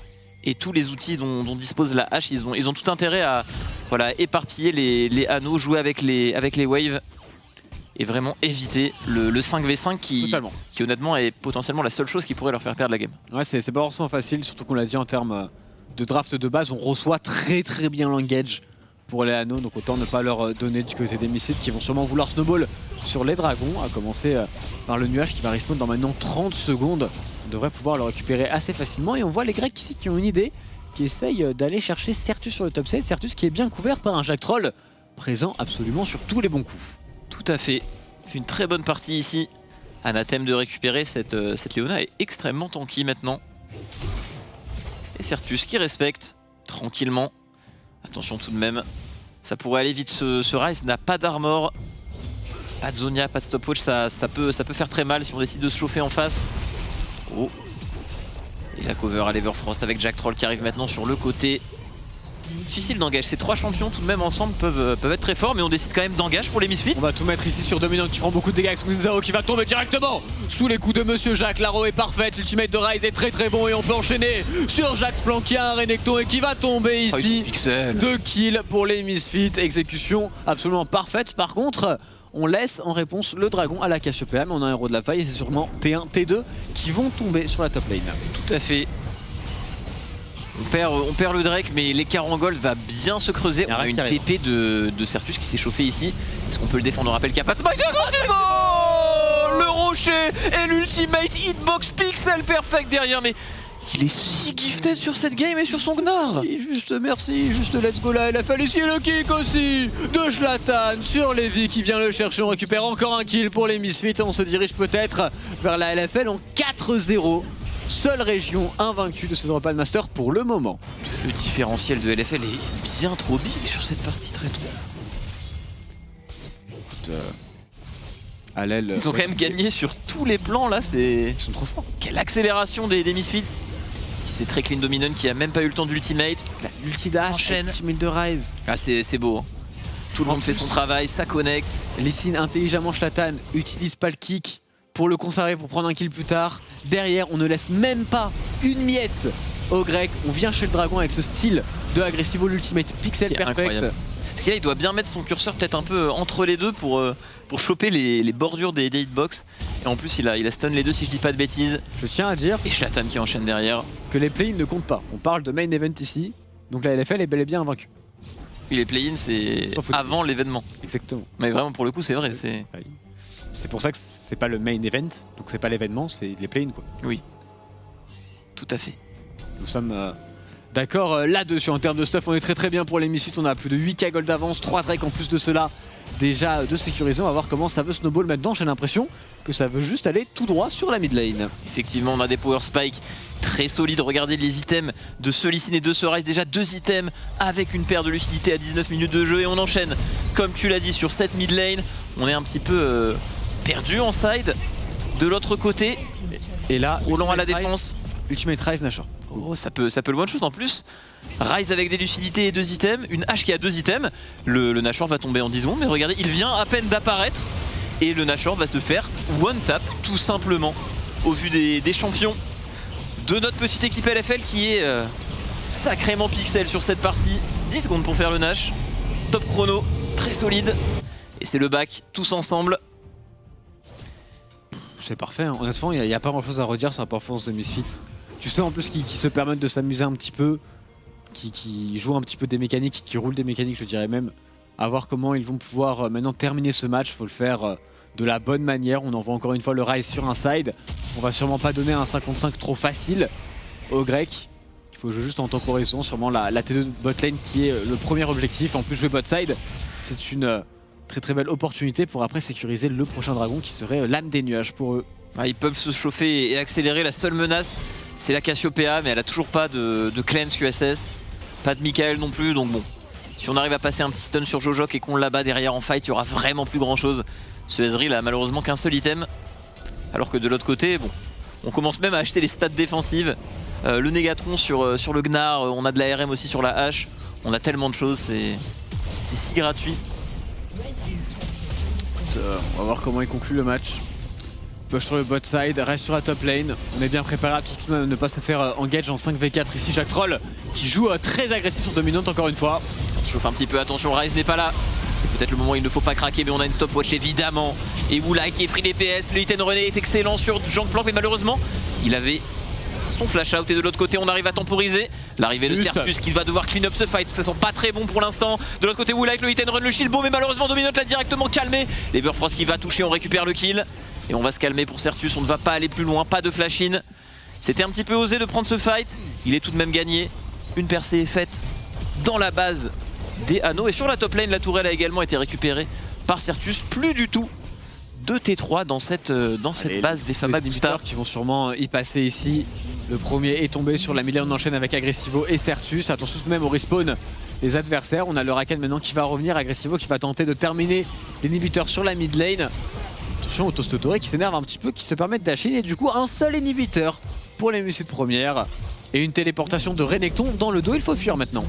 et tous les outils dont dispose la hache. Ils ont tout intérêt à éparpiller les anneaux, jouer avec les waves et vraiment éviter le 5v5 qui honnêtement est potentiellement la seule chose qui pourrait leur faire perdre la game. Ouais, c'est pas forcément facile, surtout qu'on l'a dit en termes de draft de base, on reçoit très bien l'engage pour les anneaux, donc autant ne pas leur donner du côté des Misfits qui vont sûrement vouloir snowball sur les dragons, à commencer par le nuage qui va respawn dans maintenant 30 secondes. On devrait pouvoir le récupérer assez facilement et on voit les Grecs ici qui ont une idée, qui essayent d'aller chercher Certus sur le top 7, Certus qui est bien couvert par un Jack Troll présent absolument sur tous les bons coups. Tout à fait, il fait une très bonne partie ici. Anathème de récupérer cette Leona est extrêmement tanky maintenant. Et Certus qui respecte tranquillement. Attention tout de même, ça pourrait aller vite, ce Ryze n'a pas d'armor, pas de Zonia, pas de stopwatch, ça peut faire très mal si on décide de se chauffer en face. Oh. Et la cover à l'Everfrost avec Jack Troll qui arrive maintenant sur le côté. Difficile d'engage, ces trois champions tout de même ensemble peuvent être très forts, mais on décide quand même d'engage pour les Misfits. On va tout mettre ici sur Dominant qui prend beaucoup de dégâts avec son Zao qui va tomber directement sous les coups de Monsieur Jacques. L'aro est parfaite, l'ultimate de Ryze est très bon et on peut enchaîner sur Jacques Flanc, un Renekton et qui va tomber ici. 2 kills pour les Misfits, exécution absolument parfaite. Par contre, on laisse en réponse le dragon à la Cassiopeia, mais on a un héros de la faille et c'est sûrement T1, T2 qui vont tomber sur la top lane. Tout à fait. On perd le Drake, mais l'écart en gold va bien se creuser. On a une TP de Certus qui s'est chauffé ici. Est-ce qu'on peut le défendre? On rappelle qu'il n'y a pas de spike de oh, le rocher et l'ultimate hitbox pixel perfect derrière. Mais il est si gifted sur cette game et sur son Gnar. Juste merci, juste let's go là. LFL ici le kick aussi de Shlatan sur Levi qui vient le chercher. On récupère encore un kill pour les Misfits et on se dirige peut-être vers la LFL en 4-0. Seule région invaincue de ce Europal Master pour le moment. Le différentiel de LFL est bien trop big sur cette partie, très tôt. À l'aile. Ils ont quand même gagné sur tous les plans là, ils sont trop forts. Quelle accélération des Misfits. C'est très clean dominant qui a même pas eu le temps d'ultimate. L'ulti dash, enchaîne. L'ultimate de Ryze. Ah c'est beau. Hein. Tout le monde fait son travail, ça connecte. Lee Sin intelligemment Shlatan utilise pas le kick pour le conserver pour prendre un kill plus tard. Derrière, on ne laisse même pas une miette au grec. On vient chez le dragon avec ce style de Agressivo, l'ultimate pixel perfect. Incroyable. Parce qu'il il doit bien mettre son curseur peut-être un peu entre les deux pour choper les bordures des hitbox. Et en plus, il a stun les deux si je dis pas de bêtises. Je tiens à dire et Shlatan qui enchaîne derrière. Que les play-ins ne comptent pas. On parle de main event ici. Donc la LFL est bel et bien invaincue. Oui, les play-ins c'est avant l'événement. Exactement. Mais vraiment pour le coup c'est vrai. C'est pour ça que c'est pas le main event, donc c'est pas l'événement, c'est les play-ins quoi. Oui, tout à fait. Nous sommes d'accord là-dessus en termes de stuff, on est très bien pour les Misfits, on a plus de 8k gold d'avance, 3 drakes en plus de cela, déjà de sécuriser, on va voir comment ça veut snowball maintenant, j'ai l'impression que ça veut juste aller tout droit sur la mid lane. Effectivement on a des power spikes très solides, regardez les items de ce Lee Sin et de ce Ryze, déjà 2 items avec une paire de lucidité à 19 minutes de jeu et on enchaîne, comme tu l'as dit, sur cette mid lane, on est un petit peu... perdu en side de l'autre côté et là Roland à la défense. Ultimate Ryze Nashor. Oh ça peut le one shot en plus. Ryze avec des lucidités et 2 items, une hache qui a 2 items. Le Nashor va tomber en 10 secondes mais regardez il vient à peine d'apparaître et le Nashor va se faire one tap tout simplement au vu des champions de notre petite équipe LFL qui est sacrément pixel sur cette partie. 10 secondes pour faire le Nash, top chrono, très solide et c'est le back tous ensemble. C'est parfait, hein. Honnêtement il n'y a pas grand chose à redire sur la performance de Misfits. Tu sais en plus qu'ils se permettent de s'amuser un petit peu, qui jouent un petit peu des mécaniques, qui roulent des mécaniques je dirais même. À voir comment ils vont pouvoir maintenant terminer ce match, faut le faire de la bonne manière. On envoie encore une fois le Ryze sur un side. On va sûrement pas donner un 55 trop facile aux Grecs. Il faut jouer juste en temporisant sûrement la T2 botlane qui est le premier objectif. En plus jouer bot side, c'est une très très belle opportunité pour après sécuriser le prochain dragon qui serait l'âme des nuages pour eux. Ils peuvent se chauffer et accélérer. La seule menace, c'est la Cassiopeia, mais elle a toujours pas de cleanse QSS. Pas de Michael non plus, donc bon. Si on arrive à passer un petit stun sur Jojok et qu'on l'abat derrière en fight, il y aura vraiment plus grand chose. Ce Ezreal a malheureusement qu'un seul item. Alors que de l'autre côté, bon, on commence même à acheter les stats défensives. Le Négatron sur le Gnar, on a de la RM aussi sur la hache. On a tellement de choses, c'est si gratuit. On va voir comment il conclut le match. Push sur le bot side, reste sur la top lane. On est bien préparé à tout ne pas se faire engage en 5v4 ici. Jacques Troll qui joue très agressif sur dominante encore une fois. On se chauffe un petit peu, attention, Ryze n'est pas là. C'est peut-être le moment où il ne faut pas craquer, mais on a une stopwatch évidemment. Et Woolite qui est free DPS, le hit and run est excellent sur Gangplank, mais malheureusement, il avait son flash out et de l'autre côté on arrive à temporiser. L'arrivée de Serpus qui va devoir clean up ce fight, de toute façon pas très bon pour l'instant. De l'autre côté Woolite, le hit and run, le shield beau, mais malheureusement Dominante l'a directement calmé. L'Everfrost qui va toucher, on récupère le kill. Et on va se calmer pour Sertus, on ne va pas aller plus loin, pas de flash-in. C'était un petit peu osé de prendre ce fight, il est tout de même gagné. Une percée est faite dans la base des anneaux. Et sur la top lane, la tourelle a également été récupérée par Sertus. Plus du tout de T3 dans cette base des Fama Boosters qui vont sûrement y passer ici. Le premier est tombé sur la mid lane, on enchaîne avec Agressivo et Sertus. Attention tout de même au respawn des adversaires. On a le Rakan maintenant qui va revenir, Agressivo qui va tenter de terminer l'inhibiteur sur la mid lane. Attention au Tostotoré qui s'énerve un petit peu, qui se permet de dasher et du coup un seul inhibiteur pour les mucides premières. Et une téléportation de Renekton dans le dos, il faut fuir maintenant.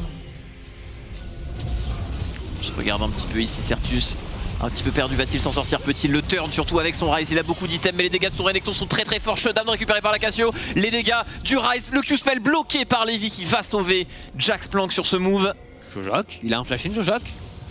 Je regarde un petit peu ici Sertus. Un petit peu perdu, va-t-il s'en sortir? Peut-il le turn? Surtout avec son Ryze, il a beaucoup d'items, mais les dégâts de son Renekton sont très très forts. Shutdown récupéré par la Cassio. Les dégâts du Ryze, le Q-spell bloqué par Levi qui va sauver Jax Plank sur ce move. Jojok, il a un flash in Jojok.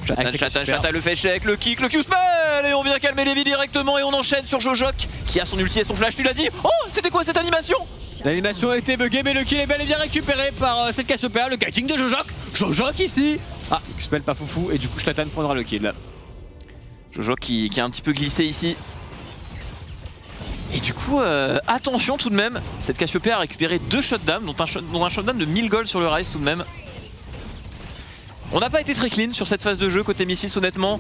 Chata le fait check, le kick, le Q-spell. Et on vient calmer Levi directement et on enchaîne sur Jojok qui a son ulti et son flash, tu l'as dit. Oh, c'était quoi cette animation? L'animation a été buggée, mais le kill est bel et bien récupéré par cette Cassiopeia. Le kiting de Jojok. Jojok ici. Ah, Q-spell pas foufou et du coup Shlatan prendra le kill. Jojok qui a un petit peu glissé ici. Et du coup, attention tout de même, cette Cassiopeia a récupéré 2 shutdowns, dont un shutdown de 1000 gold sur le Ryze tout de même. On n'a pas été très clean sur cette phase de jeu côté Misfits honnêtement.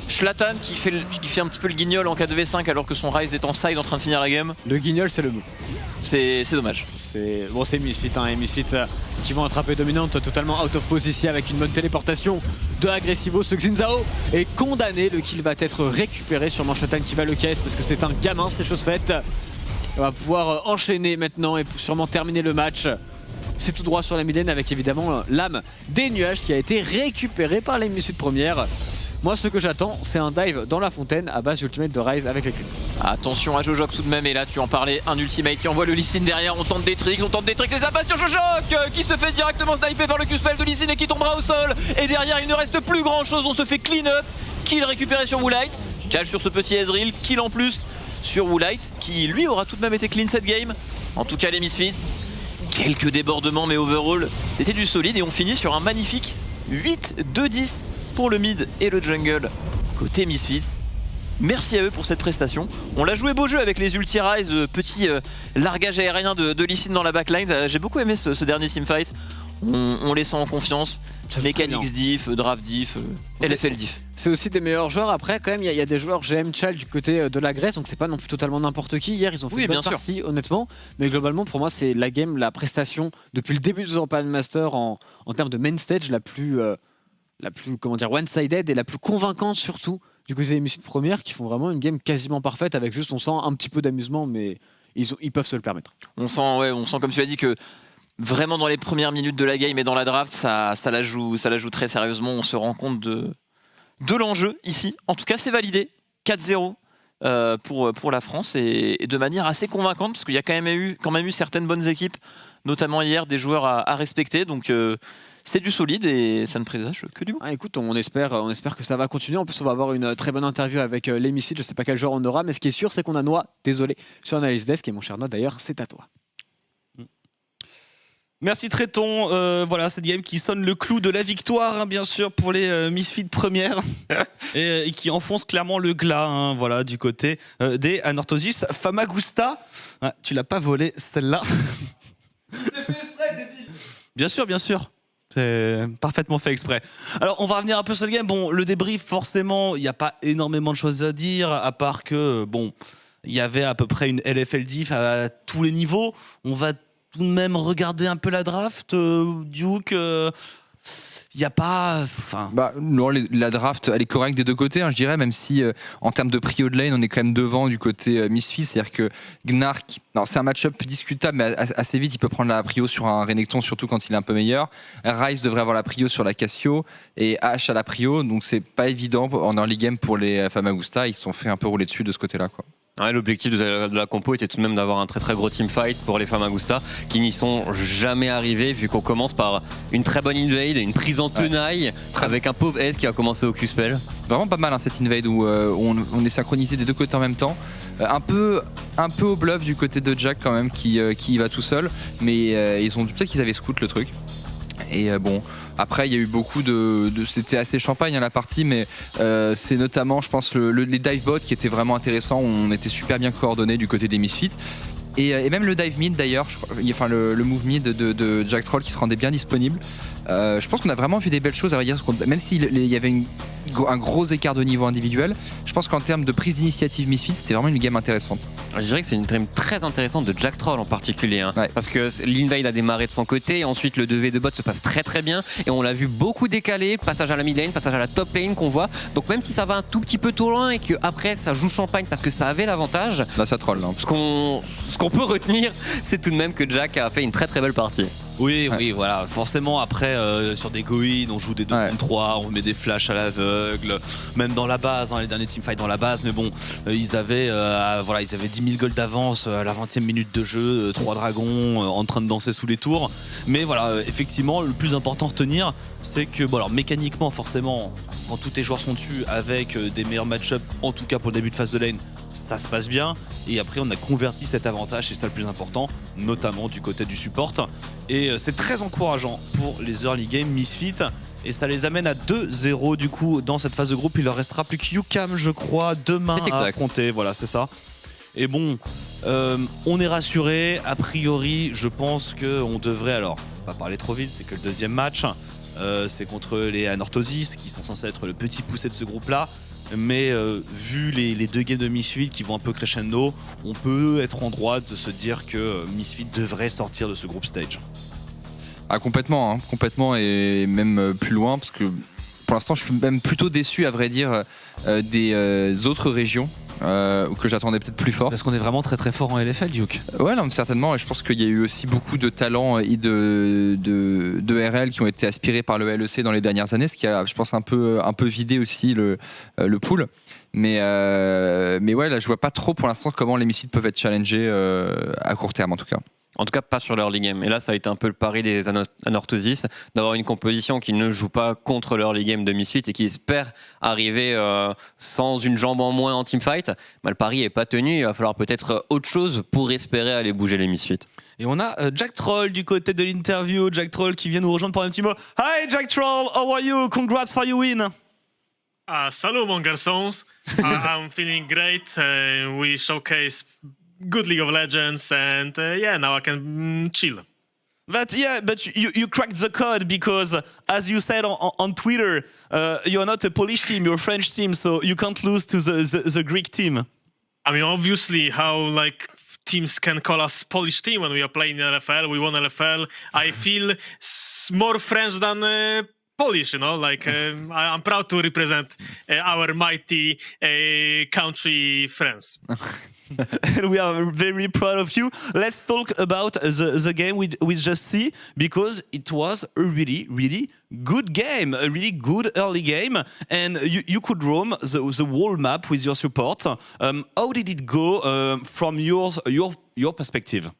Shlatan qui fait un petit peu le guignol en 4v5 alors que son Ryze est en side en train de finir la game. Le guignol c'est le mot. C'est dommage. Bon c'est Misfits hein, et Misfits qui vont attraper Dominante totalement out of pose ici avec une bonne téléportation de Agressivo. Ce Xin Zhao est condamné, le kill va être récupéré sur Shlatan qui va le caisse parce que c'est un gamin, c'est chose faite. On va pouvoir enchaîner maintenant et sûrement terminer le match. C'est tout droit sur la mid lane avec évidemment l'âme des nuages qui a été récupérée par les Misfits premières. Moi ce que j'attends c'est un dive dans la fontaine à base ultimate de Ryze avec les clés. Attention à Jojok tout de même, et là tu en parlais, un ultimate qui envoie le Lee Sin derrière, on tente des tricks et ça passe sur Jojok qui se fait directement sniper par le Q-spell de Lee Sin et qui tombera au sol. Et derrière il ne reste plus grand chose, on se fait clean up, kill récupéré sur Woolite, cache sur ce petit Ezreal, kill en plus sur Woolite qui lui aura tout de même été clean cette game. En tout cas les Misfits, quelques débordements mais overall c'était du solide et on finit sur un magnifique 8-2-10 pour le mid et le jungle côté Misfits. Merci à eux pour cette prestation. On l'a joué beau jeu avec les ulti Ryze, petit largage aérien de Lee Sin dans la backline. J'ai beaucoup aimé ce dernier teamfight. On les sent en confiance. Mechanics diff, draft diff, LFL diff. C'est aussi des meilleurs joueurs. Après quand même il y a des joueurs GM Child du côté de la Grèce, donc c'est pas non plus totalement n'importe qui. Hier ils ont fait une bonne partie honnêtement, mais globalement pour moi c'est la game, la prestation depuis le début de European Master en termes de main stage la plus comment dire one-sided et la plus convaincante surtout du côté des Misfits premières qui font vraiment une game quasiment parfaite avec juste on sent un petit peu d'amusement mais ils peuvent se le permettre. On sent comme tu l'as dit que vraiment dans les premières minutes de la game et dans la draft ça la joue très sérieusement. On se rend compte de l'enjeu ici. En tout cas c'est validé 4-0 pour la France et de manière assez convaincante parce qu'il y a quand même eu certaines bonnes équipes, notamment hier des joueurs à respecter, donc c'est du solide et ça ne présage que du bon. Écoute, on espère que ça va continuer. En plus, on va avoir une très bonne interview avec les Misfits. Je sais pas quel joueur on aura, mais ce qui est sûr, c'est qu'on a Noah, désolé, sur Analyse Desk. Et mon cher Noah, d'ailleurs, c'est à toi. Merci Tréton, voilà cette game qui sonne le clou de la victoire hein, bien sûr pour les Misfits premières et qui enfonce clairement le glas hein, voilà, du côté des Anorthosis. Famagusta, ah, tu l'as pas volé celle-là. Bien sûr, bien sûr. C'est parfaitement fait exprès. Alors, on va revenir un peu sur le game. Bon, le débrief, forcément, il n'y a pas énormément de choses à dire, à part que, bon, il y avait à peu près une LFL diff à tous les niveaux. On va tout de même regarder un peu la draft. Duke, il n'y a pas... Enfin... Non, la draft, elle est correcte des deux côtés, hein, je dirais, même si en termes de prio de lane, on est quand même devant du côté Misfits. C'est-à-dire que Gnark, c'est un match-up discutable, mais assez vite, il peut prendre la prio sur un Renekton, surtout quand il est un peu meilleur. Ryze devrait avoir la prio sur la Cassio, et Ashe a la prio, donc c'est pas évident en early game pour les Famagusta. Ils se sont fait un peu rouler dessus de ce côté-là, quoi. Ouais, l'objectif de la compo était tout de même d'avoir un très très gros teamfight pour les Famagusta qui n'y sont jamais arrivés vu qu'on commence par une très bonne invade, une prise en tenaille avec un pauvre S qui a commencé au Q-spell. Vraiment pas mal hein, cette invade où on est synchronisé des deux côtés en même temps. Un peu au bluff du côté de Jack quand même qui y va tout seul, mais ils ont peut-être qu'ils avaient scout le truc. Et bon, après il y a eu beaucoup c'était assez champagne hein, la partie, mais c'est notamment je pense les dive bots qui étaient vraiment intéressants, on était super bien coordonnés du côté des Misfits. Et même le dive mid d'ailleurs, enfin le move mid de Jack Troll qui se rendait bien disponible. Je pense qu'on a vraiment vu des belles choses à dire, même s'il y avait un gros écart de niveau individuel. Je pense qu'en termes de prise d'initiative Misfits, c'était vraiment une game intéressante. Je dirais que c'est une game très intéressante de Jack Troll en particulier, hein, ouais. Parce que l'invade a démarré de son côté, et ensuite le 2v2 bot se passe très très bien, et on l'a vu beaucoup décaler, passage à la mid lane, passage à la top lane qu'on voit. Donc même si ça va un tout petit peu trop loin et que après ça joue champagne parce que ça avait l'avantage, là ça troll. Hein. Ce qu'on peut retenir, c'est tout de même que Jack a fait une très très belle partie. Oui, voilà. Forcément, après, sur des go-in, on joue des 2 contre 3, on met des flashs à l'aveugle, même dans la base, hein, les derniers teamfights dans la base, mais bon, ils avaient 10 000 gold d'avance à la 20e minute de jeu, 3 dragons en train de danser sous les tours. Mais voilà, effectivement, le plus important à retenir, c'est que, bon, alors mécaniquement, forcément, quand tous tes joueurs sont dessus avec des meilleurs match-up, en tout cas pour le début de phase de lane, ça se passe bien. Et après, on a converti cet avantage, c'est ça le plus important, notamment du côté du support. Et c'est très encourageant pour les early game Misfits. Et ça les amène à 2-0 du coup dans cette phase de groupe. Il leur restera plus que UCAM, je crois, demain à affronter. Voilà, c'est ça. Et bon, on est rassuré. A priori, je pense qu'on devrait, alors, faut pas parler trop vite, c'est que le deuxième match, c'est contre les Anorthosis, qui sont censés être le petit poussé de ce groupe-là. Mais vu les deux games de Misfits qui vont un peu crescendo, on peut être en droit de se dire que Misfits devrait sortir de ce groupe stage. Ah, complètement, et même plus loin, parce que pour l'instant je suis même plutôt déçu à vrai dire des autres régions que j'attendais peut-être plus fort. Parce qu'on est vraiment très très fort en LFL, Duke. Ouais, non, certainement, et je pense qu'il y a eu aussi beaucoup de talents et de RL qui ont été aspirés par le LEC dans les dernières années, ce qui a, je pense, un peu vidé aussi le pool. Mais ouais, là je vois pas trop pour l'instant comment les Misfits peuvent être challengés à court terme en tout cas. En tout cas, pas sur l'early game. Et là, ça a été un peu le pari des Anorthosis, d'avoir une composition qui ne joue pas contre l'early game de Misfits et qui espère arriver sans une jambe en moins en teamfight. Mais le pari n'est pas tenu. Il va falloir peut-être autre chose pour espérer aller bouger les Misfits. Et on a Jack Troll du côté de l'interview. Jack Troll qui vient nous rejoindre pour un petit mot. Hi Jack Troll, how are you? Congrats for your win. Salut mon garçon. I'm feeling great. We showcase good League of Legends, and now I can chill. But you cracked the code because, as you said on Twitter, you're not a Polish team, you're a French team, so you can't lose to the Greek team. I mean, obviously, how teams can call us Polish team when we are playing in LFL. We won LFL. I feel more French than Polish, I'm proud to represent our mighty country, France. And we are very proud of you. Let's talk about the game we just see, because it was a really, really good game, a really good early game, and you could roam the whole map with your support. How did it go from your perspective?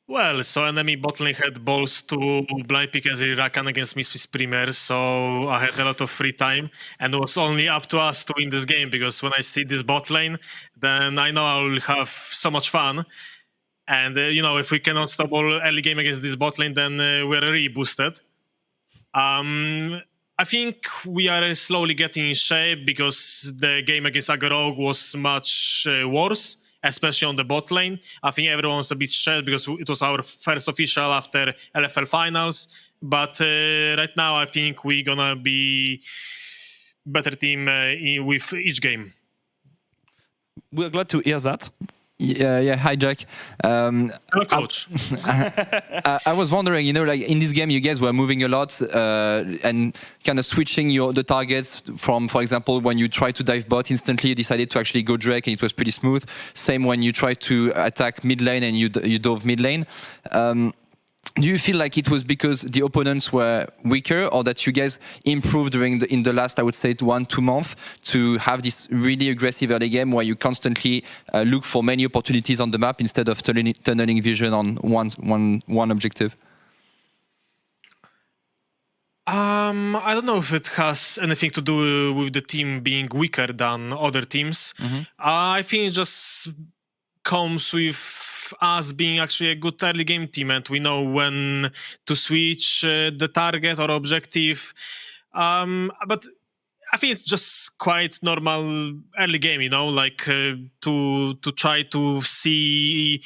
Well, so enemy bot lane had balls to blind pick as Rakan against Misfits Premier, so I had a lot of free time, and it was only up to us to win this game, because when I see this bot lane, then I know I will have so much fun. And if we cannot stop all early game against this bot lane, then we're really boosted. I think we are slowly getting in shape because the game against Agorog was much worse, especially on the bot lane. I think everyone was a bit stressed because it was our first official after LFL finals. But right now, I think we're gonna be better team with each game. We're glad to hear that. Yeah. Hi, Jack. Hello, coach. I was wondering, like in this game, you guys were moving a lot and kind of switching the targets from, for example, when you tried to dive bot instantly, you decided to actually go Drake and it was pretty smooth. Same when you tried to attack mid lane and you dove mid lane. Do you feel like it was because the opponents were weaker, or that you guys improved in the last, I would say, 1-2 months to have this really aggressive early game where you constantly look for many opportunities on the map instead of tunneling vision on one objective? I don't know if it has anything to do with the team being weaker than other teams. I think it just comes with us being actually a good early game team, and we know when to switch the target or objective. But I think it's just quite normal early game, like to try to see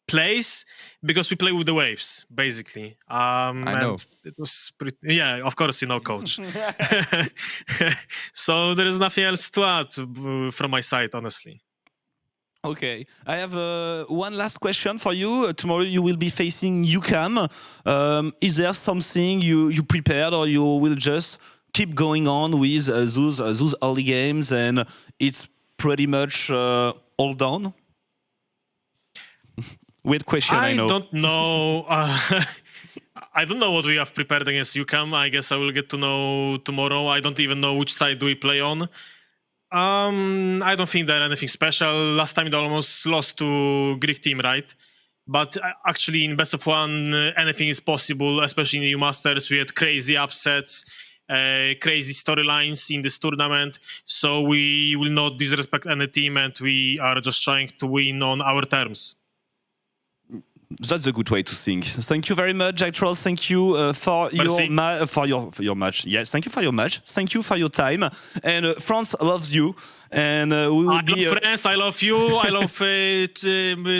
plays, because we play with the waves basically. I know. And it was pretty, yeah, of course, coach. So there is nothing else to add from my side, honestly. Okay, I have one last question for you. Tomorrow you will be facing UCAM. Is there something you prepared, or you will just keep going on with those early games and it's pretty much all done? Weird question, I know. I don't know. I don't know what we have prepared against UCAM. I guess I will get to know tomorrow. I don't even know which side do we play on. I don't think there's anything special. Last time they almost lost to Greek team, right? But actually in best of one, anything is possible, especially in EU Masters. We had crazy upsets, crazy storylines in this tournament. So we will not disrespect any team, and we are just trying to win on our terms. That's a good way to think. Thank you very much, Jack Troll. Thank you for your match. Yes, thank you for your match. Thank you for your time. And France loves you. And we will I love France. I love you. I love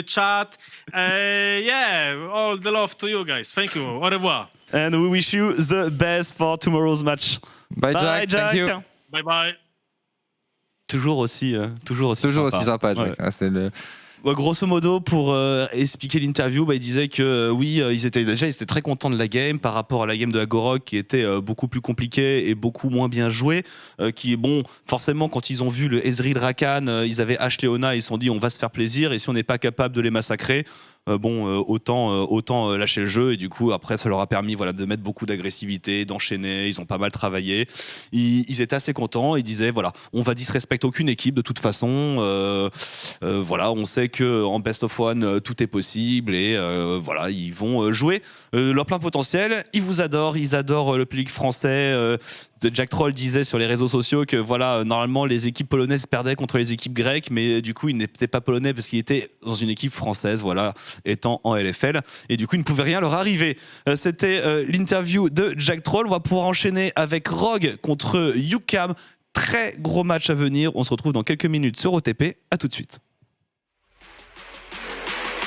chat. Yeah, all the love to you guys. Thank you. Au revoir. And we wish you the best for tomorrow's match. Bye, Jack. Thank you. Bye bye. Toujours aussi sympa, Jack. Ouais. C'est le... Grosso modo, pour expliquer l'interview, il disait que oui, ils étaient très contents de la game par rapport à la game de Agorog qui était beaucoup plus compliquée et beaucoup moins bien jouée. Forcément, quand ils ont vu le Ezreal Rakan, ils avaient H Leona, ils se sont dit on va se faire plaisir, et si on n'est pas capable de les massacrer, autant lâcher le jeu. Et du coup, après, ça leur a permis de mettre beaucoup d'agressivité, d'enchaîner. Ils ont pas mal travaillé. Ils étaient assez contents. Ils disaient on va disrespecter aucune équipe de toute façon. On sait qu'en best of one, tout est possible. Et ils vont jouer leur plein potentiel. Ils vous adorent. Ils adorent le public français. Jack Troll disait sur les réseaux sociaux que normalement les équipes polonaises perdaient contre les équipes grecques, mais du coup il n'était pas polonais parce qu'il était dans une équipe française, étant en LFL, et du coup il ne pouvait rien leur arriver. C'était l'interview de Jack Troll. On va pouvoir enchaîner avec Rogue contre UCAM. Très gros match à venir. On se retrouve dans quelques minutes sur OTP. À tout de suite.